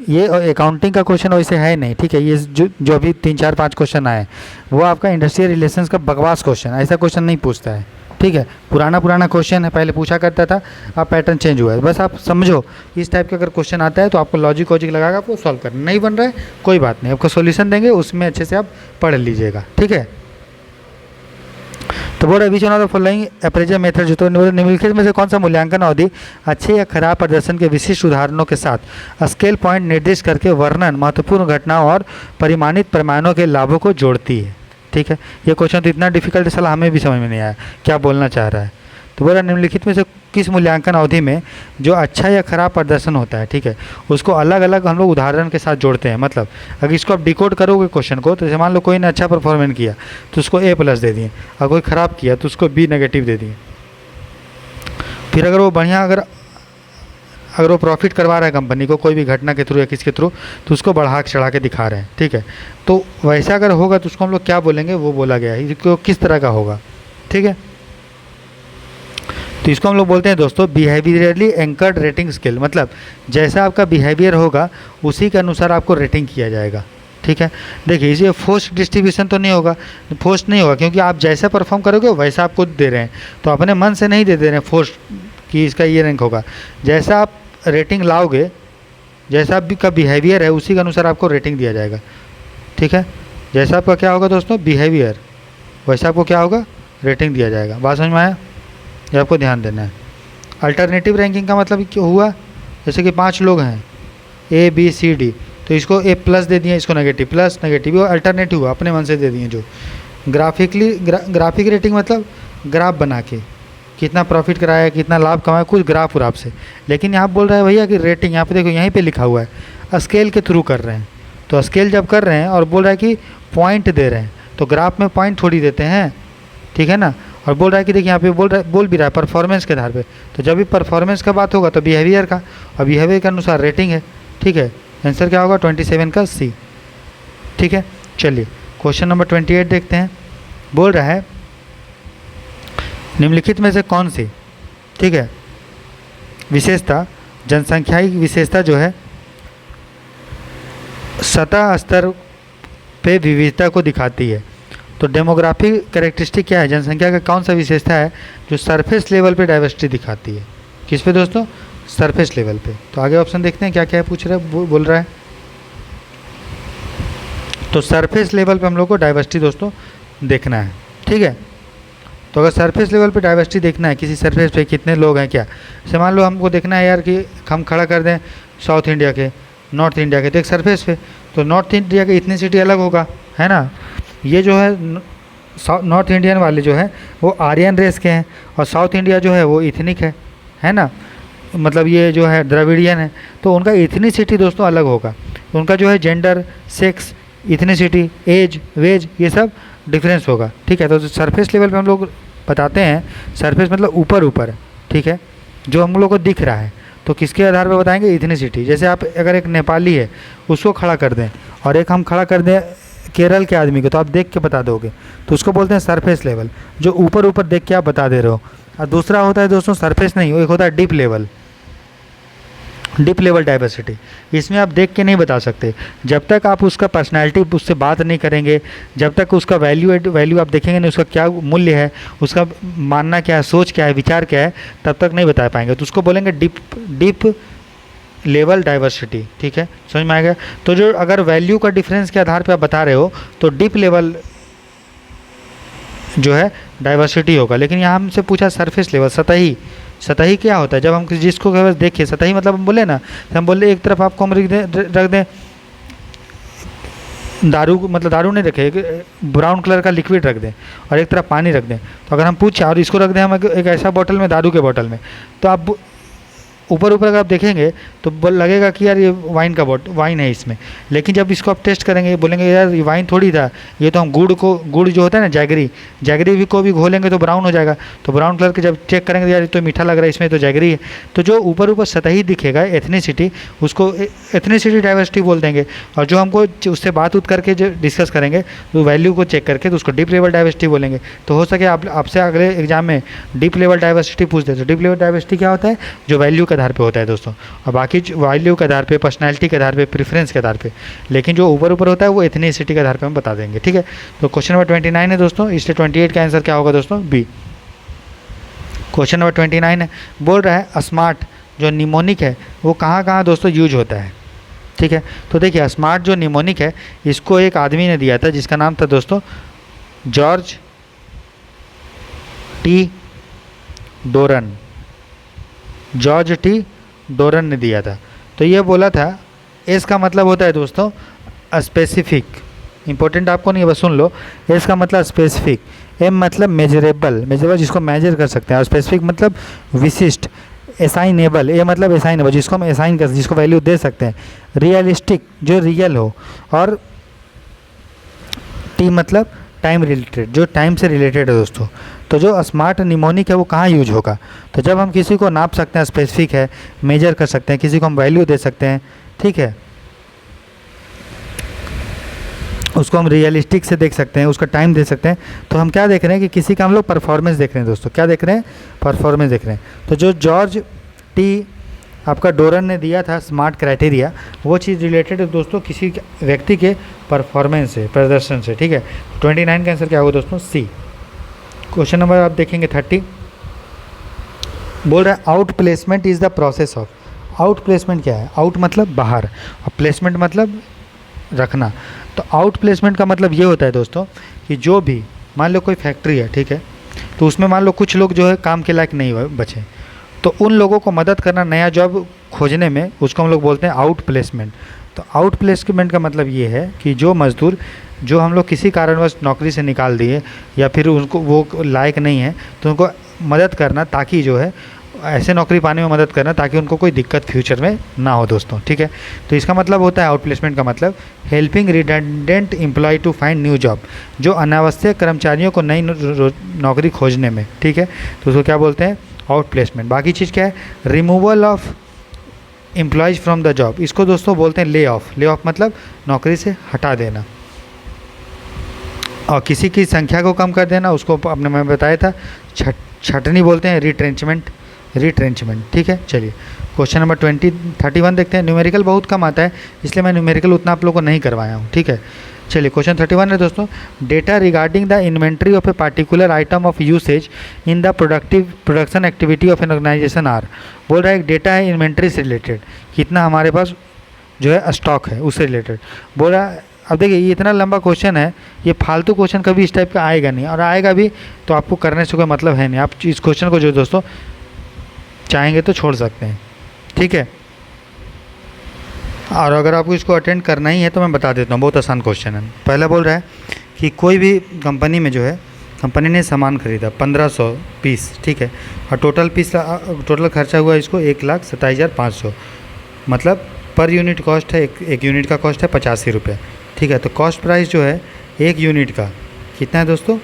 ये अकाउंटिंग का क्वेश्चन वैसे है नहीं, ठीक है। ये जो अभी 3 4 5 क्वेश्चन आए वो आपका इंडस्ट्रियल रिलेशंस का बकवास क्वेश्चन, ऐसा क्वेश्चन नहीं पूछता है, ठीक है। पुराना क्वेश्चन है, पहले पूछा करता था, अब पैटर्न चेंज हुआ है। बस आप समझो इस टाइप का अगर क्वेश्चन आता है तो आपको लॉजिक लगाकर आपको सॉल्व करना, नहीं बन रहा है कोई बात नहीं, आपको सॉल्यूशन देंगे उसमें अच्छे से आप पढ़ लीजिएगा, ठीक है। तो बोल रहे बीच द फॉलोइंग अप्रेजल मेथड जो तो निम्नलिखित में से कौन सा मूल्यांकन अवधि अच्छे या खराब प्रदर्शन के विशिष्ट उदाहरणों के साथ स्केल पॉइंट निर्दिष्ट करके वर्णन महत्वपूर्ण घटनाओं और परिमाणित पैमानों के लाभों को जोड़ती है, ठीक है। ये क्वेश्चन तो इतना डिफिकल्ट है, हमें भी समझ में नहीं आया क्या बोलना चाह रहा है। तो बोला निम्नलिखित में से किस मूल्यांकन अवधि में जो अच्छा या खराब प्रदर्शन होता है, ठीक है, उसको अलग अलग हम लोग उदाहरण के साथ जोड़ते हैं। मतलब अगर इसको आप डिकोड करोगे क्वेश्चन को, तो जैसे मान लो कोई ने अच्छा परफॉर्मेंस किया तो उसको A+ दे दिए, और कोई ख़राब किया तो उसको B- दे दिए। फिर अगर वो बढ़िया अगर वो प्रॉफिट करवा रहा है कंपनी को कोई भी घटना के थ्रू या किसके थ्रू, तो उसको बढ़ा चढ़ा के दिखा रहे हैं, ठीक है। तो वैसा अगर होगा तो उसको हम लोग क्या बोलेंगे, वो बोला गया है कि किस तरह का होगा, ठीक है। तो इसको हम लोग बोलते हैं दोस्तों बिहेवियरली एंकर्ड रेटिंग स्केल। मतलब जैसा आपका बिहेवियर होगा उसी के अनुसार आपको रेटिंग किया जाएगा, ठीक है। देखिए इसे फोर्स्ड डिस्ट्रीब्यूशन तो नहीं होगा, फोर्स्ड नहीं होगा, क्योंकि आप जैसा परफॉर्म करोगे वैसा आपको दे रहे हैं, तो अपने मन से नहीं दे रहे हैं फोर्स्ड कि इसका ये रैंक होगा। जैसा आप रेटिंग लाओगे, जैसा आपका बिहेवियर है उसी के अनुसार आपको रेटिंग दिया जाएगा, ठीक है। जैसा आपका क्या होगा दोस्तों बिहेवियर, वैसा आपको क्या होगा रेटिंग दिया जाएगा। बात समझ में आया, ये आपको ध्यान देना है। अल्टरनेटिव रैंकिंग का मतलब क्या हुआ, जैसे कि 5 लोग हैं A B C D, तो इसको A+ दे दिए, इसको नेगेटिव प्लस नेगेटिव, वो अल्टरनेटिव हुआ, अपने मन से दे दिए। जो ग्राफिक रेटिंग मतलब ग्राफ बना के कितना प्रॉफिट कराया, कितना लाभ कमाया, कुछ ग्राफ उराफ से। लेकिन यहाँ बोल रहा है भैया कि रेटिंग, यहाँ पे देखो यहीं पे लिखा हुआ है स्केल के थ्रू कर रहे हैं। तो स्केल जब कर रहे हैं और बोल रहा है कि पॉइंट दे रहे हैं, तो ग्राफ में पॉइंट थोड़ी देते हैं, ठीक है ना। और बोल रहा है कि देखिए यहाँ पे बोल भी रहा है परफॉर्मेंस के आधार पे, तो जब भी परफॉर्मेंस का बात होगा तो बिहेवियर का, और बिहेवियर के अनुसार रेटिंग है, ठीक है। आंसर क्या होगा 27 का C, ठीक है। चलिए क्वेश्चन नंबर 28 देखते हैं। बोल रहा है निम्नलिखित में से कौन सी, ठीक है, विशेषता जनसंख्याई विशेषता जो है सतह स्तर पे विविधता को दिखाती है। तो डेमोग्राफिक कैरेक्टरिस्टिक क्या है, जनसंख्या का कौन सा विशेषता है जो सरफेस लेवल पे डाइवर्सिटी दिखाती है। किस पे दोस्तों, सरफेस लेवल पे। तो आगे ऑप्शन देखते हैं क्या क्या पूछ रहा है, बोल रहा है। तो सरफेस लेवल पे हम लोग को डाइवर्सिटी दोस्तों देखना है, ठीक है। तो अगर सरफेस लेवल पे डाइवर्सिटी देखना है, किसी सरफेस पे कितने लोग हैं क्या, जैसे मान लो हमको देखना है यार कि हम खड़ा कर दें साउथ इंडिया के, नॉर्थ इंडिया के, तो एक सरफेस पे, तो नॉर्थ इंडिया के इथनिसिटी अलग होगा, है ना। ये जो है नॉर्थ इंडियन वाले जो है वो आर्यन रेस के हैं, और साउथ इंडिया जो है वो इथनिक है ना, मतलब ये जो है द्रविडियन है। तो उनका इथनिसिटी दोस्तों अलग होगा, उनका जो है gender, sex, ethnicity, age, wage, ये सब डिफरेंस होगा, ठीक है। तो सरफेस लेवल पे हम लोग बताते हैं, सरफेस मतलब ऊपर ऊपर, ठीक है, जो हम लोग को दिख रहा है। तो किसके आधार पर बताएंगे, इथनिसिटी। जैसे आप अगर एक नेपाली है उसको खड़ा कर दें और एक हम खड़ा कर दें केरल के आदमी को, तो आप देख के बता दोगे, तो उसको बोलते हैं सरफेस लेवल, जो ऊपर ऊपर देख के आप बता दे रहे हो। और दूसरा होता है दोस्तों सरफेस नहीं, एक होता है deep level, deep level diversity. इसमें आप देख के नहीं बता सकते, जब तक आप उसका पर्सनैलिटी उससे बात नहीं करेंगे, जब तक उसका वैल्यू आप देखेंगे नहीं, उसका क्या मूल्य है, उसका मानना क्या है, सोच क्या है, विचार क्या है, तब तक नहीं बता पाएंगे। तो उसको बोलेंगे डीप लेवल डाइवर्सिटी, ठीक है, समझ में आएगा। तो जो अगर वैल्यू का डिफरेंस के आधार पे आप बता रहे हो तो डीप लेवल जो है डाइवर्सिटी होगा। लेकिन यहाँ हमसे पूछा सरफेस लेवल, सतही क्या होता है, जब हम जिसको केवल देखिए सतही मतलब हम बोले ना, तो हम बोले एक तरफ आपको हम रख दें दारू, मतलब दारू नहीं रखे, ब्राउन कलर का लिक्विड रख दें और एक तरफ पानी रख दें। तो अगर हम पूछे और इसको रख दें हम एक ऐसा बोतल में, दारू के बोतल में, तो आप ऊपर अगर आप देखेंगे तो लगेगा कि यार ये वाइन है इसमें। लेकिन जब इसको आप टेस्ट करेंगे बोलेंगे यार ये वाइन थोड़ी था, ये तो हम गुड़ जो होता है ना जैगरी को भी घोलेंगे तो ब्राउन हो जाएगा। तो ब्राउन कलर के जब चेक करेंगे यार ये तो मीठा लग रहा है, इसमें तो जैगरी है। तो जो ऊपर सतही दिखेगा एथनिसिटी, उसको एथनिसिटी डाइवर्सिटी बोल देंगे। और जो हमको उससे बात करके जो डिस्कस करेंगे तो वैल्यू को चेक करके तो उसको डीप लेवल डाइवर्सिटी बोलेंगे। तो हो सके आपसे अगले एग्जाम में डीप लेवल डाइवर्सिटी पूछ दे। तो डीप लेवल डाइवर्सिटी क्या होता है, जो वैल्यू के आधार पे होता है दोस्तों, और बाकी वैल्यू के आधार पे, पर्सनैलिटी के आधार पे, प्रेफरेंस के आधार पे। लेकिन जो ऊपर ऊपर होता है वो एथनिसिटी के आधार पे हम बता देंगे, ठीक है। तो क्वेश्चन नंबर 29 है दोस्तों, इसलिए 28 का आंसर क्या होगा दोस्तों, बी। क्वेश्चन नंबर 29 है, बोल रहा है स्मार्ट जो निमोनिक है वो कहाँ कहाँ दोस्तों यूज होता है, ठीक है। तो देखिए स्मार्ट जो निमोनिक है इसको एक आदमी ने दिया था जिसका नाम था दोस्तों जॉर्ज टी डोरन। जॉर्ज टी डोरन ने दिया था। तो ये बोला था, एस का मतलब होता है दोस्तों स्पेसिफिक, इंपॉर्टेंट आपको नहीं है बस सुन लो। एस का मतलब स्पेसिफिक, एम मतलब मेजरेबल, मेजरेबल जिसको मेजर कर सकते हैं, और स्पेसिफिक मतलब विशिष्ट, असाइनेबल, ए मतलब असाइनेबल जिसको हम असाइन कर, जिसको वैल्यू दे सकते हैं, रियलिस्टिक जो रियल हो, और टी मतलब टाइम रिलेटेड, जो टाइम से रिलेटेड है दोस्तों। तो जो स्मार्ट निमोनिक है वो कहाँ यूज होगा, तो जब हम किसी को नाप सकते हैं, स्पेसिफिक है, मेजर कर सकते हैं, किसी को हम वैल्यू दे सकते हैं, ठीक है, उसको हम रियलिस्टिक से देख सकते हैं, उसका टाइम दे सकते हैं। तो हम क्या देख रहे हैं कि किसी का हम लोग परफॉर्मेंस देख रहे हैं दोस्तों, क्या देख रहे हैं, परफॉर्मेंस देख रहे हैं। तो जो जॉर्ज टी आपका डोरन ने दिया था स्मार्ट क्राइटेरिया, वो चीज़ रिलेटेड है दोस्तों किसी व्यक्ति के परफॉर्मेंस से, प्रदर्शन से, ठीक है। 29 का आंसर क्या होगा दोस्तों, सी। क्वेश्चन नंबर आप देखेंगे 30, बोल रहा है out placement is the process of. Out placement क्या है, आउट मतलब बाहर और प्लेसमेंट मतलब रखना। तो आउट प्लेसमेंट का मतलब ये होता है दोस्तों कि जो भी मान लो कोई फैक्ट्री है, ठीक है, तो उसमें मान लो कुछ लोग जो है काम के लायक नहीं बचे, तो उन लोगों को मदद करना नया जॉब खोजने में, उसको हम लोग बोलते हैं आउट प्लेसमेंट। तो आउट प्लेसमेंट का मतलब ये है कि जो मज़दूर जो हम लोग किसी कारणवश नौकरी से निकाल दिए या फिर उनको वो लायक नहीं है, तो उनको मदद करना, ताकि जो है ऐसे नौकरी पाने में मदद करना ताकि उनको कोई दिक्कत फ्यूचर में ना हो दोस्तों, ठीक है। तो इसका मतलब होता है आउट प्लेसमेंट का मतलब helping redundant employ to find new job, जो अनावश्यक कर्मचारियों को नई नौकरी खोजने में, ठीक है, तो उसको क्या बोलते हैं, आउट प्लेसमेंट। बाकी चीज़ क्या है, removal of employees from the job, इसको दोस्तों बोलते हैं ले ऑफ। ले ऑफ मतलब नौकरी से हटा देना, और किसी की संख्या को कम कर देना, उसको अपने मैं बताया था छटनी बोलते हैं, रिट्रेंचमेंट, रिट्रेंचमेंट, ठीक है। चलिए क्वेश्चन नंबर 31 देखते हैं। न्यूमेरिकल बहुत कम आता है इसलिए मैं न्यूमेरिकल उतना आप लोगों को नहीं करवाया हूँ, ठीक है। चलिए क्वेश्चन 31 है दोस्तों, data regarding the inventory of a particular item of usage in the production activity of an organisation are. बोल रहा है एक डेटा है इन्वेंट्री से रिलेटेड, कितना हमारे पास जो है स्टॉक है उससे रिलेटेड बोल रहा है। अब देखिए ये इतना लंबा क्वेश्चन है, ये फालतू क्वेश्चन कभी इस टाइप का आएगा नहीं, और आएगा भी तो आपको करने से कोई मतलब है नहीं। आप इस क्वेश्चन को जो दोस्तों चाहेंगे तो छोड़ सकते हैं, ठीक है। और अगर आपको इसको अटेंड करना ही है तो मैं बता देता हूँ, बहुत आसान क्वेश्चन है। पहला बोल रहा है कि कोई भी कंपनी में जो है, कंपनी ने सामान खरीदा 1500 पीस, ठीक है, और टोटल खर्चा हुआ इसको 1,27,500, मतलब पर यूनिट कॉस्ट है, एक यूनिट का कॉस्ट है 85 रुपये, ठीक है। तो कॉस्ट प्राइस जो है एक यूनिट का कितना है दोस्तों,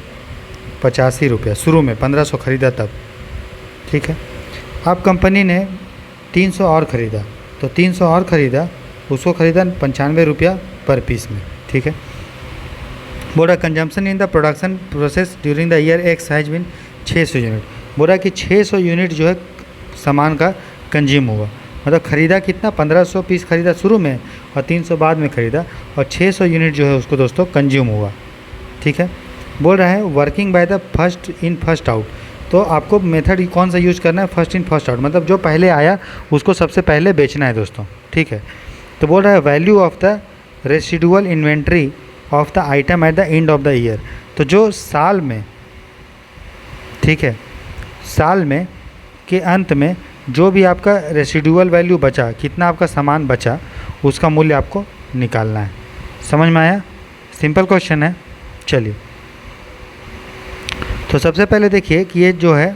85 रुपये, शुरू में 1500 खरीदा तब, ठीक है। अब कंपनी ने 300 और ख़रीदा, तो 300 और ख़रीदा, उसको ख़रीदा 95 रुपया पर पीस में, ठीक है। बोला consumption in the production process during the year X has been 600 unit. बोला कि 600 यूनिट जो है सामान का कंज्यूम हुआ, मतलब ख़रीदा कितना, 1500 पीस ख़रीदा शुरू में और 300 बाद में ख़रीदा, और 600 यूनिट जो है उसको दोस्तों कंज्यूम हुआ, ठीक है। बोल रहा है working by the first in first out. तो आपको मेथड कौन सा यूज़ करना है, फर्स्ट इन फर्स्ट आउट, मतलब जो पहले आया उसको सबसे पहले बेचना है दोस्तों, ठीक है। तो बोल रहा है value of the residual inventory of the item at the end of the year. तो जो साल में, ठीक है, साल में के अंत में जो भी आपका रेसिडुअल वैल्यू बचा, कितना आपका सामान बचा, उसका मूल्य आपको निकालना है। समझ में आया, सिंपल क्वेश्चन है। चलिए तो सबसे पहले देखिए कि ये जो है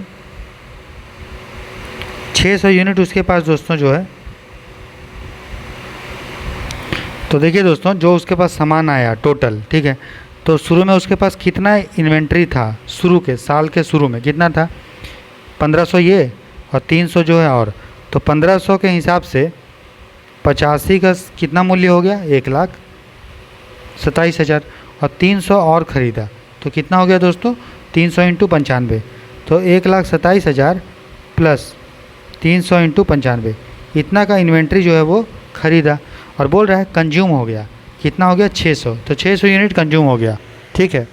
600 यूनिट उसके पास दोस्तों जो है, तो देखिए दोस्तों जो उसके पास सामान आया टोटल, ठीक है, तो शुरू में उसके पास कितना इन्वेंट्री था, शुरू के साल के शुरू में कितना था, 1500 ये और 300 जो है, और तो 1500 के हिसाब से 85 का कितना मूल्य हो गया, 1,27,000, और 300 और ख़रीदा तो कितना हो गया दोस्तों, 300 × 95, तो 1,27,000 प्लस 300 इंटू 95, इतना का इन्वेंट्री जो है वो ख़रीदा और बोल रहा है कंज्यूम हो गया, कितना हो गया 600, तो 600 यूनिट कंज्यूम हो गया। ठीक है,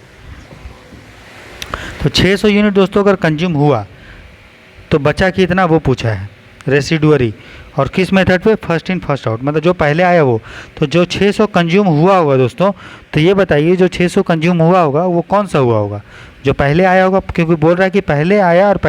तो 600 यूनिट दोस्तों अगर कंज्यूम हुआ तो बचा कितना वो पूछा है, रेसिडुअरी, और किस मेथड पे, फर्स्ट इन फर्स्ट आउट, मतलब जो पहले आया वो। तो जो 600 कंज्यूम हुआ होगा दोस्तों, तो ये बताइए जो 600 कंज्यूम हुआ होगा वो कौन सा हुआ होगा, जो पहले आया होगा, क्योंकि बोल रहा है कि पहले आया और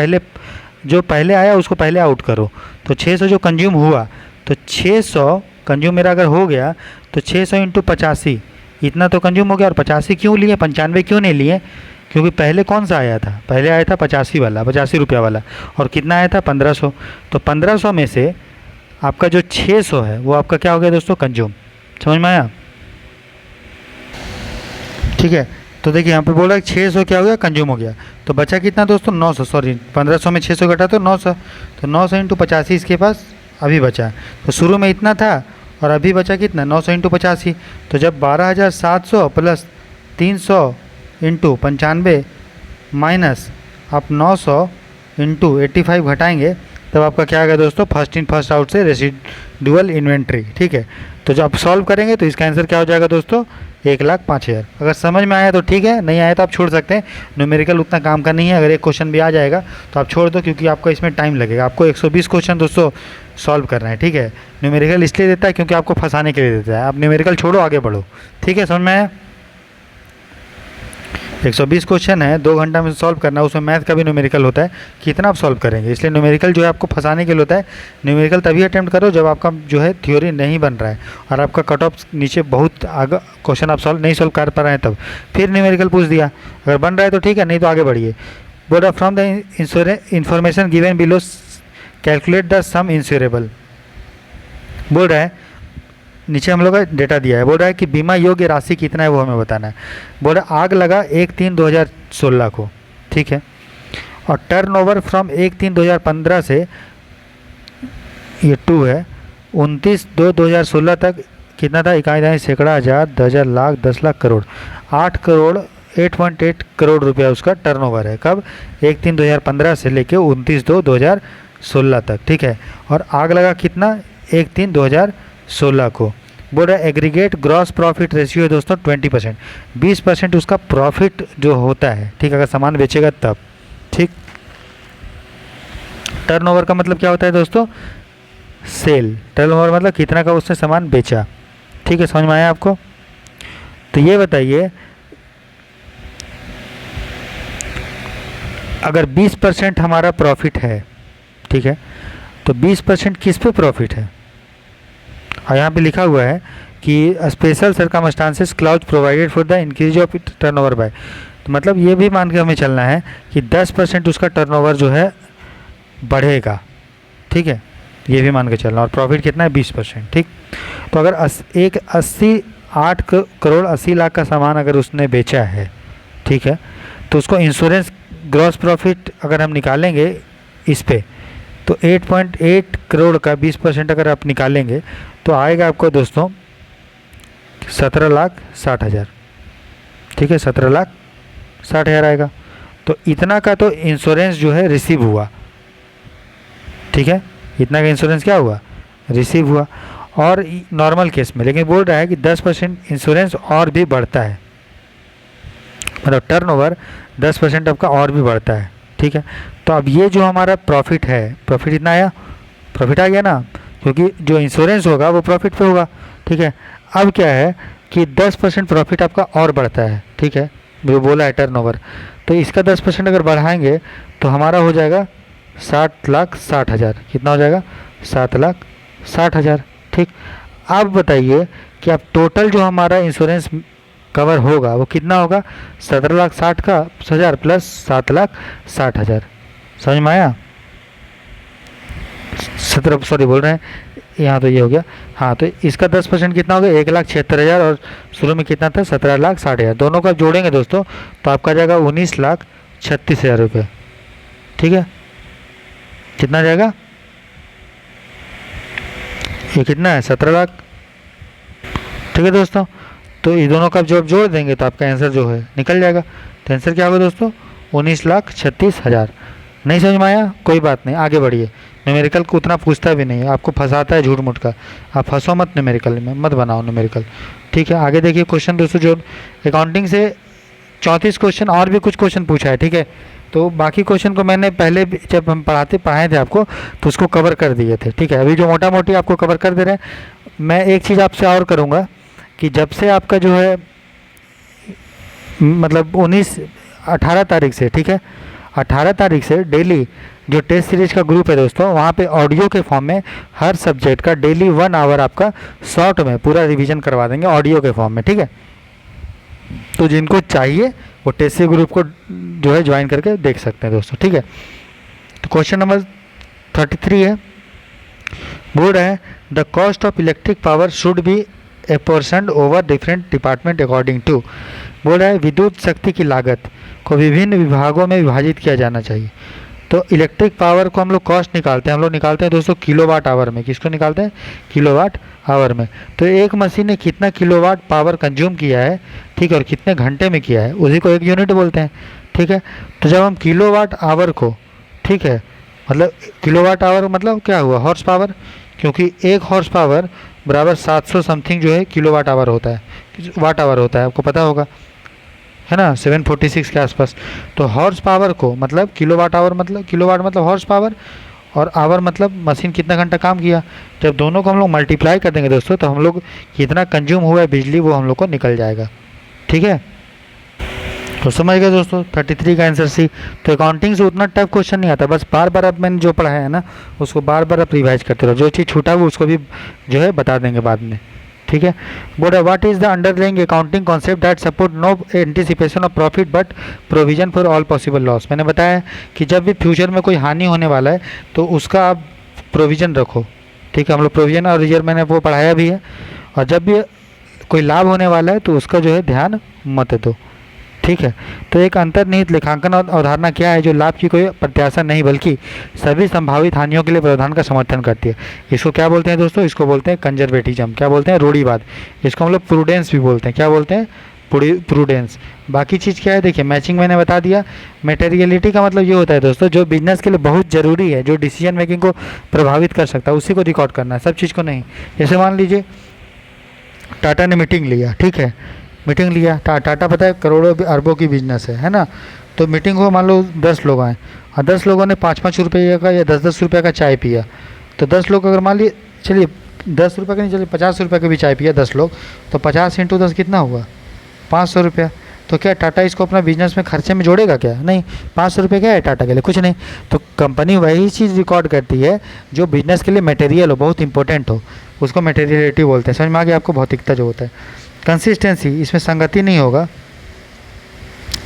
जो पहले आया उसको पहले आउट करो। तो 600 जो कंज्यूम हुआ, तो 600 कंज्यूम मेरा अगर हो गया तो 600 इंटू 85, इतना तो कंज्यूम हो गया। और 85 क्यों लिए, 95 क्यों नहीं लिए, क्योंकि पहले कौन सा आया था, पहले आया था 85 वाला, 85 रुपया वाला, और कितना आया था 1500। तो 1500 में से आपका जो 600 है वो आपका क्या हो गया दोस्तों, कंज्यूम। समझ में आया? ठीक है, तो देखिए यहाँ पे बोला 600 क्या हो गया, कंज्यूम हो गया। तो बचा कितना दोस्तों, 900, सॉरी 1500 में 600 घटा तो 900, तो 900 इंटू 85 इसके पास अभी बचा। तो शुरू में इतना था और अभी बचा कितना, 900 इंटू 85। तो जब 12,700 प्लस 300 इंटू 95 माइनस आप 900 इंटू 85 घटाएंगे, तब आपका क्या आएगा दोस्तों, फर्स्ट इन फर्स्ट आउट से रेसिडुअल इन्वेंट्री। ठीक है, तो जब आप सॉल्व करेंगे तो इसका आंसर क्या हो जाएगा दोस्तों, 1,05,000। अगर समझ में आया तो ठीक है, नहीं आया तो आप छोड़ सकते हैं, न्यूमेरिकल उतना काम का नहीं है। अगर एक क्वेश्चन भी आ जाएगा तो आप छोड़ दो, क्योंकि आपको इसमें टाइम लगेगा। आपको 120 क्वेश्चन दोस्तों सॉल्व करना है। ठीक है, न्यूमेरिकल इसलिए देता है क्योंकि आपको फंसाने के लिए देता है। आप न्यूमेरिकल छोड़ो, आगे बढ़ो। ठीक है, समझ में आया? 120 क्वेश्चन है, 2 घंटा में सॉल्व करना, उसमें मैथ का भी न्यूमेरिकल होता है, कितना आप सॉल्व करेंगे। इसलिए न्यूमेरिकल जो है आपको फंसाने के लिए होता है। न्यूमेरिकल तभी अटेम्प्ट करो जब आपका जो है थ्योरी नहीं बन रहा है और आपका कट ऑफ नीचे बहुत आगे क्वेश्चन आप नहीं सॉल्व कर पा रहे हैं, तब फिर न्यूमेरिकल पूछ दिया। अगर बन रहा है तो ठीक है, नहीं तो आगे बढ़िए। बोल from the information given below calculate the sum insurable. बोल रहा है नीचे हम लोग का डेटा दिया है, बोल रहा है कि बीमा योग्य राशि कितना है वो हमें बताना है। बोल रहा है आग लगा 1/3/2016 को, ठीक है, और टर्नओवर फ्रॉम 1/3/2015 से, ये 2 है, 29/2/2016 तक कितना था, इकाई दाई सैकड़ा हज़ार 10,000 लाख 10 लाख करोड़, 8 करोड़ रुपया उसका टर्नओवर है। कब, 1/3/2015 से लेके 29/2/2016 तक। ठीक है, और आग लगा कितना, 1/3/2016 को। बोल रहा है एग्रीगेट ग्रॉस प्रॉफिट रेशियो है दोस्तों 20%, 20% उसका प्रॉफिट जो होता है। ठीक, अगर सामान बेचेगा तब। ठीक, टर्नओवर का मतलब क्या होता है दोस्तों, सेल। टर्नओवर मतलब कितना का उसने सामान बेचा। ठीक है, समझ में आया आपको? तो ये बताइए अगर 20% हमारा प्रॉफिट है, ठीक है, तो 20% किस पे प्रॉफिट है। और यहाँ पे लिखा हुआ है कि special circumstances clause provided for the increase of turnover by, तो मतलब ये भी मान के हमें चलना है कि 10% उसका टर्नओवर जो है बढ़ेगा। ठीक है, ये भी मान के चलना, और प्रॉफिट कितना है 20%। ठीक, तो अगर 8 करोड़ 80 लाख का सामान अगर उसने बेचा है, ठीक है, तो उसको इंश्योरेंस ग्रॉस प्रॉफिट अगर हम निकालेंगे इस पे, तो 8.8 करोड़ का 20% अगर आप निकालेंगे तो आएगा आपको दोस्तों 17,60,000। ठीक है, 17,60,000 आएगा। तो इतना का तो इंश्योरेंस जो है रिसीव हुआ। ठीक है, इतना का इंश्योरेंस क्या हुआ, रिसीव हुआ। और नॉर्मल केस में लेकिन बोल रहा है कि 10% इंश्योरेंस और भी बढ़ता है, मतलब टर्नओवर 10% आपका और भी बढ़ता है। ठीक है, तो अब ये जो हमारा प्रॉफिट है, प्रॉफिट इतना आया, प्रॉफिट आ गया ना, क्योंकि जो इंश्योरेंस होगा वो प्रॉफिट पे होगा। ठीक है, अब क्या है कि 10% प्रॉफिट आपका और बढ़ता है। ठीक है, जो बोला है टर्नओवर, तो इसका 10% अगर बढ़ाएंगे तो हमारा हो जाएगा 7,60,000। कितना हो जाएगा, 7,60,000। ठीक, अब बताइए कि अब टोटल जो हमारा इंश्योरेंस कवर होगा वो कितना होगा, 17,60,000 प्लस 7,60,000। समझ में आया? 17 सॉरी बोल रहे हैं यहाँ, तो ये हो गया। हाँ, तो इसका 10% कितना हो गया, 1,76,000, और शुरू में कितना था 17,60,000। दोनों का जोड़ेंगे दोस्तों तो आपका जाएगा 19,36,000 रुपये। ठीक है, कितना जाएगा, ये कितना है 17 लाख। ठीक है दोस्तों, तो ये दोनों का जब जोड़ देंगे तो आपका आंसर जो है निकल जाएगा। तो आंसर क्या होगा दोस्तों, 19,36,000। नहीं समझ में आया, कोई बात नहीं, आगे बढ़िए। न्यूमेरिकल को उतना पूछता भी नहीं है, आपको फंसाता है झूठ मूठ का, आप फंसो मत, न्यूमेरिकल में मत बनाओ न्यूमेरिकल। ठीक है, आगे देखिए क्वेश्चन दोस्तों, जो अकाउंटिंग से 34 क्वेश्चन और भी कुछ क्वेश्चन पूछा है। ठीक है, तो बाकी क्वेश्चन को मैंने पहले जब हम पढ़ाए थे आपको, तो उसको कवर कर दिए थे। ठीक है, अभी जो मोटा मोटी आपको कवर कर दे रहे हैं। मैं एक चीज़ आपसे और करूँगा कि जब से आपका जो है मतलब 18 तारीख से, ठीक है, 18 तारीख से डेली जो टेस्ट सीरीज का ग्रुप है दोस्तों, वहाँ पे ऑडियो के फॉर्म में हर सब्जेक्ट का डेली 1 आवर आपका शॉर्ट में पूरा रिवीजन करवा देंगे ऑडियो के फॉर्म में। ठीक है, तो जिनको चाहिए वो टेस्ट सीरीज ग्रुप को जो है ज्वाइन करके देख सकते हैं दोस्तों। ठीक है, तो क्वेश्चन नंबर 33 है, बोल रहा है the cost of electric power should be apportioned over different department according to. बोल रहा है विद्युत शक्ति की लागत को विभिन्न विभागों में विभाजित किया जाना चाहिए। तो इलेक्ट्रिक पावर को हम लोग कॉस्ट निकालते हैं, हम लोग निकालते हैं दोस्तों किलोवाट आवर में। किसको निकालते हैं? किलोवाट आवर में। तो एक मशीन ने कितना किलोवाट पावर कंज्यूम किया है, ठीक है, और कितने घंटे में किया है, उसी को एक यूनिट बोलते हैं। ठीक है, तो जब हम किलोवाट आवर को, ठीक है, मतलब किलोवाट आवर मतलब क्या हुआ? हॉर्स पावर, क्योंकि एक हॉर्स पावर बराबर 700 समथिंग जो है किलोवाट आवर होता है, वाट आवर होता है, आपको पता होगा, है ना, 746 के आसपास। तो हॉर्स पावर को मतलब किलोवाट आवर मतलब किलोवाट मतलब हॉर्स पावर, और आवर मतलब मशीन कितना घंटा काम किया। जब दोनों को हम लोग मल्टीप्लाई कर देंगे दोस्तों, तो हम लोग कितना कंज्यूम हुआ है बिजली, वो हम लोग को निकल जाएगा। ठीक है, तो समझ गए दोस्तों 33 का आंसर सी। तो अकाउंटिंग से उतना टफ क्वेश्चन नहीं आता, बस बार बार अब मैंने जो पढ़ा है ना उसको बार बार आप रिवाइज करते रहो, जो चीज़ छूटा वो उसको भी जो है बता देंगे बाद में। ठीक है, बोल what is the underlying accounting concept that support no anticipation of profit but provision for all possible loss. मैंने बताया कि जब भी फ्यूचर में कोई हानि होने वाला है तो उसका आप प्रोविजन रखो। ठीक है, हम लोग प्रोविजन और रिजर्व मैंने वो पढ़ाया भी है। और जब भी कोई लाभ होने वाला है तो उसका जो है ध्यान मत दो। ठीक है, तो एक अंतर्निहित लेखांकन और अवधारणा क्या है जो लाभ की कोई प्रत्याशा नहीं बल्कि सभी संभावित हानियों के लिए प्रावधान का समर्थन करती है। इसको क्या बोलते हैं दोस्तों? इसको बोलते हैं कंजर्वेटिज्म। क्या बोलते हैं? रूढ़िवाद। इसको हम लोग प्रूडेंस भी बोलते हैं। क्या बोलते हैं? प्रूडेंस। बाकी चीज़ क्या है देखिए, मैचिंग मैंने बता दिया। मेटेरियलिटी का मतलब ये होता है दोस्तों जो बिजनेस के लिए बहुत ज़रूरी है, जो डिसीजन मेकिंग को प्रभावित कर सकता है, उसी को रिकॉर्ड करना है, सब चीज़ को नहीं। जैसे मान लीजिए टाटा ने मीटिंग लिया, ठीक है, मीटिंग लिया, टाटा पता है करोड़ों अरबों की बिजनेस है ना। तो मीटिंग हो, मान लो 10 लोग आए और 10 लोगों ने 5-5 रुपये का या 10-10 रुपये का चाय पिया। तो 10 लोग अगर मान लिए, चलिए 10 रुपये का नहीं, चलिए 50 रुपये का भी चाय पिया 10 लोग, तो 50 × 10 कितना हुआ? 500 रुपया। तो क्या टाटा इसको अपना बिजनेस में खर्चे में जोड़ेगा क्या? नहीं। 500 रुपये क्या है टाटा के लिए? कुछ नहीं। तो कंपनी वही चीज़ रिकॉर्ड करती है जो बिजनेस के लिए मटेरियल हो, बहुत इंपॉर्टेंट हो, उसको मटेरियलिटी बोलते हैं। समझ में आ गया आपको? भौतिकता जो होता है। कंसिस्टेंसी, इसमें संगति नहीं होगा,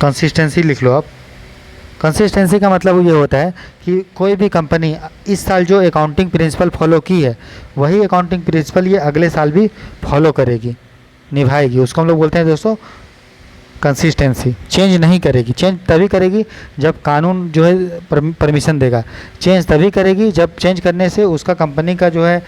कंसिस्टेंसी लिख लो आप। कंसिस्टेंसी का मतलब ये होता है कि कोई भी कंपनी इस साल जो अकाउंटिंग प्रिंसिपल फॉलो की है वही अकाउंटिंग प्रिंसिपल ये अगले साल भी फॉलो करेगी, निभाएगी, उसको हम लोग बोलते हैं दोस्तों कंसिस्टेंसी। चेंज नहीं करेगी। चेंज तभी करेगी जब कानून जो है परमिशन देगा। चेंज तभी करेगी जब चेंज करने से उसका कंपनी का जो है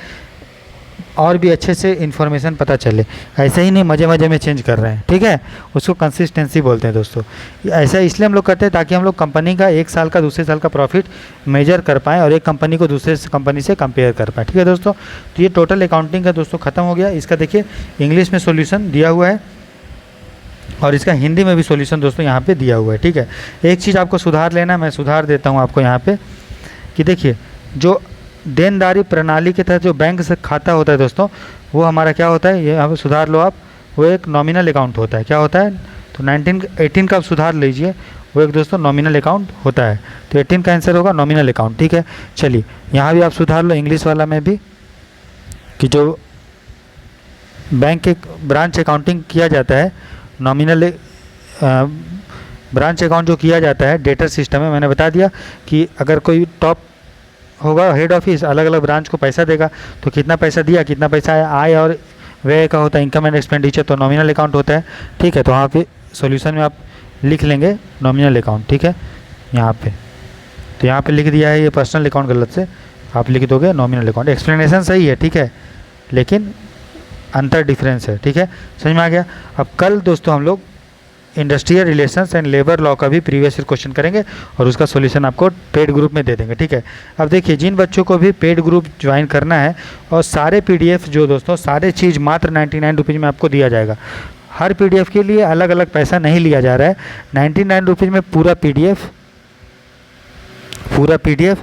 और भी अच्छे से इन्फॉर्मेशन पता चले। ऐसे ही नहीं मज़े मज़े में चेंज कर रहे हैं, ठीक है, उसको कंसिस्टेंसी बोलते हैं दोस्तों। ऐसा इसलिए हम लोग करते हैं ताकि हम लोग कंपनी का एक साल का दूसरे साल का प्रॉफिट मेजर कर पाएँ और एक कंपनी को दूसरे कंपनी से कंपेयर कर पाएँ। ठीक है दोस्तों, तो ये टोटल अकाउंटिंग का दोस्तों ख़त्म हो गया। इसका देखिए इंग्लिश में सोल्यूशन दिया हुआ है और इसका हिंदी में भी सोल्यूशन दोस्तों यहाँ पे दिया हुआ है। ठीक है, एक चीज़ आपको सुधार लेना, मैं सुधार देता हूँ आपको यहाँ पे कि देखिए जो देनदारी प्रणाली के तहत जो बैंक से खाता होता है दोस्तों, वो हमारा क्या होता है, ये यहाँ पे सुधार लो आप, वो एक नॉमिनल अकाउंट होता है। क्या होता है? तो 18 का आप सुधार लीजिए, वो एक दोस्तों नॉमिनल अकाउंट होता है। तो 18 का आंसर होगा नॉमिनल अकाउंट। ठीक है, चलिए यहाँ भी आप सुधार लो इंग्लिश वाला में भी कि जो बैंक के ब्रांच अकाउंटिंग किया जाता है, नॉमिनल ब्रांच अकाउंट जो किया जाता है डेटर सिस्टम में, मैंने बता दिया कि अगर कोई टॉप होगा हेड ऑफिस अलग अलग ब्रांच को पैसा देगा तो कितना पैसा दिया, कितना पैसा आया, आय और व्यय का होता है, इनकम एंड एक्सपेंडिचर, तो नॉमिनल अकाउंट होता है। ठीक है, तो वहाँ पे सॉल्यूशन में आप लिख लेंगे नॉमिनल अकाउंट। ठीक है, यहाँ पे तो यहाँ पे लिख दिया है, ये पर्सनल अकाउंट गलत से आप लिख दोगे नॉमिनल अकाउंट। एक्सप्लेनेशन सही है, ठीक है, लेकिन अंतर डिफरेंस है। ठीक है, समझ में आ गया? अब कल दोस्तों हम लोग industrial relations and labour law का भी प्रीवियस ईयर क्वेश्चन करेंगे और उसका सॉल्यूशन आपको पेड ग्रुप में दे देंगे, ठीक है। अब देखिए, जिन बच्चों को भी पेड ग्रुप ज्वाइन करना है, और सारे PDF जो दोस्तों सारे चीज़ मात्र 99 रुपीज़ में आपको दिया जाएगा। हर PDF के लिए अलग अलग पैसा नहीं लिया जा रहा है। 99 रुपीज़ में पूरा PDF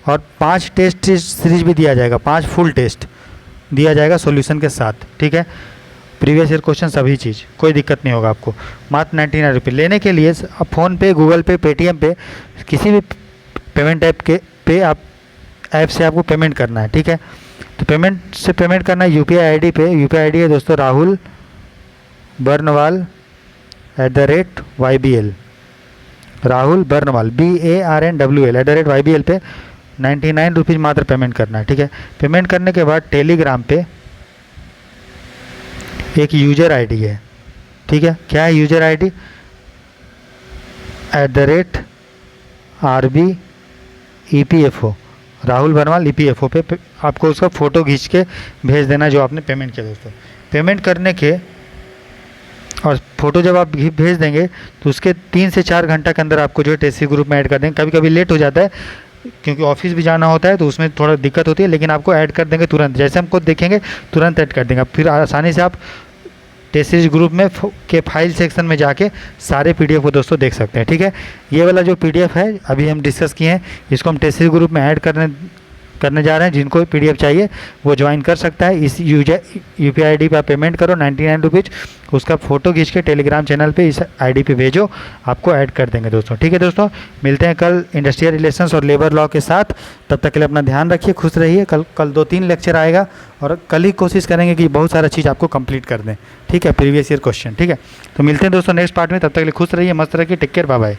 और 5 टेस्ट सीरीज भी दिया जाएगा, 5 फुल टेस्ट दिया जाएगा सॉल्यूशन के साथ, ठीक है। प्रीवियस ईयर क्वेश्चन सभी चीज़, कोई दिक्कत नहीं होगा आपको। मात्र 99 रुपये लेने के लिए आप फ़ोनपे, गूगल पे, पेटीएम पे, किसी भी पेमेंट ऐप से आपको पेमेंट करना है, ठीक है। तो पेमेंट करना है UPI ID पे। UPI ID है दोस्तों Rahul Barnwal @YBL, Rahul Barnwal BARNWL @YBL पे 99 रुपीज़ मात्र पेमेंट करना है, ठीक है। पेमेंट करने के बाद टेलीग्राम पे एक यूजर ID है, ठीक है। क्या है user ID? @RB EPFO, Rahul Barnwal EPFO पे आपको उसका फ़ोटो खींच के भेज देना जो आपने पेमेंट किया दोस्तों। पेमेंट करने के और फ़ोटो जब आप भेज देंगे तो उसके 3 से 4 घंटा के अंदर आपको जो है टेस्टी ग्रुप में ऐड कर देंगे। कभी कभी लेट हो जाता है क्योंकि ऑफिस भी जाना होता है तो उसमें थोड़ा दिक्कत होती है, लेकिन आपको ऐड कर देंगे तुरंत, जैसे हमको देखेंगे तुरंत ऐड कर देंगे। फिर आसानी से आप टेस्ट सीरीज ग्रुप में के फाइल सेक्शन में जाके सारे PDF को दोस्तों देख सकते हैं, ठीक है। ये वाला जो PDF है अभी हम डिस्कस किए हैं, इसको हम टेस्ट सीरीज ग्रुप में ऐड करने जा रहे हैं। जिनको PDF चाहिए वो ज्वाइन कर सकता है। इस UPI ID पे आप पेमेंट करो 99 रुपीज़, उसका फ़ोटो खींच के टेलीग्राम चैनल पे इस ID पे भेजो, आपको ऐड कर देंगे दोस्तों, ठीक है। दोस्तों मिलते हैं कल इंडस्ट्रियल रिलेशंस और लेबर लॉ के साथ। तब तक के लिए अपना ध्यान रखिए, खुश रहिए। कल 2-3 लेक्चर आएगा और कल ही कोशिश करेंगे कि बहुत सारा चीज़ आपको कंप्लीट कर दें, ठीक है, प्रीवियस ईयर क्वेश्चन, ठीक है। तो मिलते हैं दोस्तों नेक्स्ट पार्ट में। तब तक के लिए खुश रहिए, मस्त रहिए, टेक केयर, बाय बाय।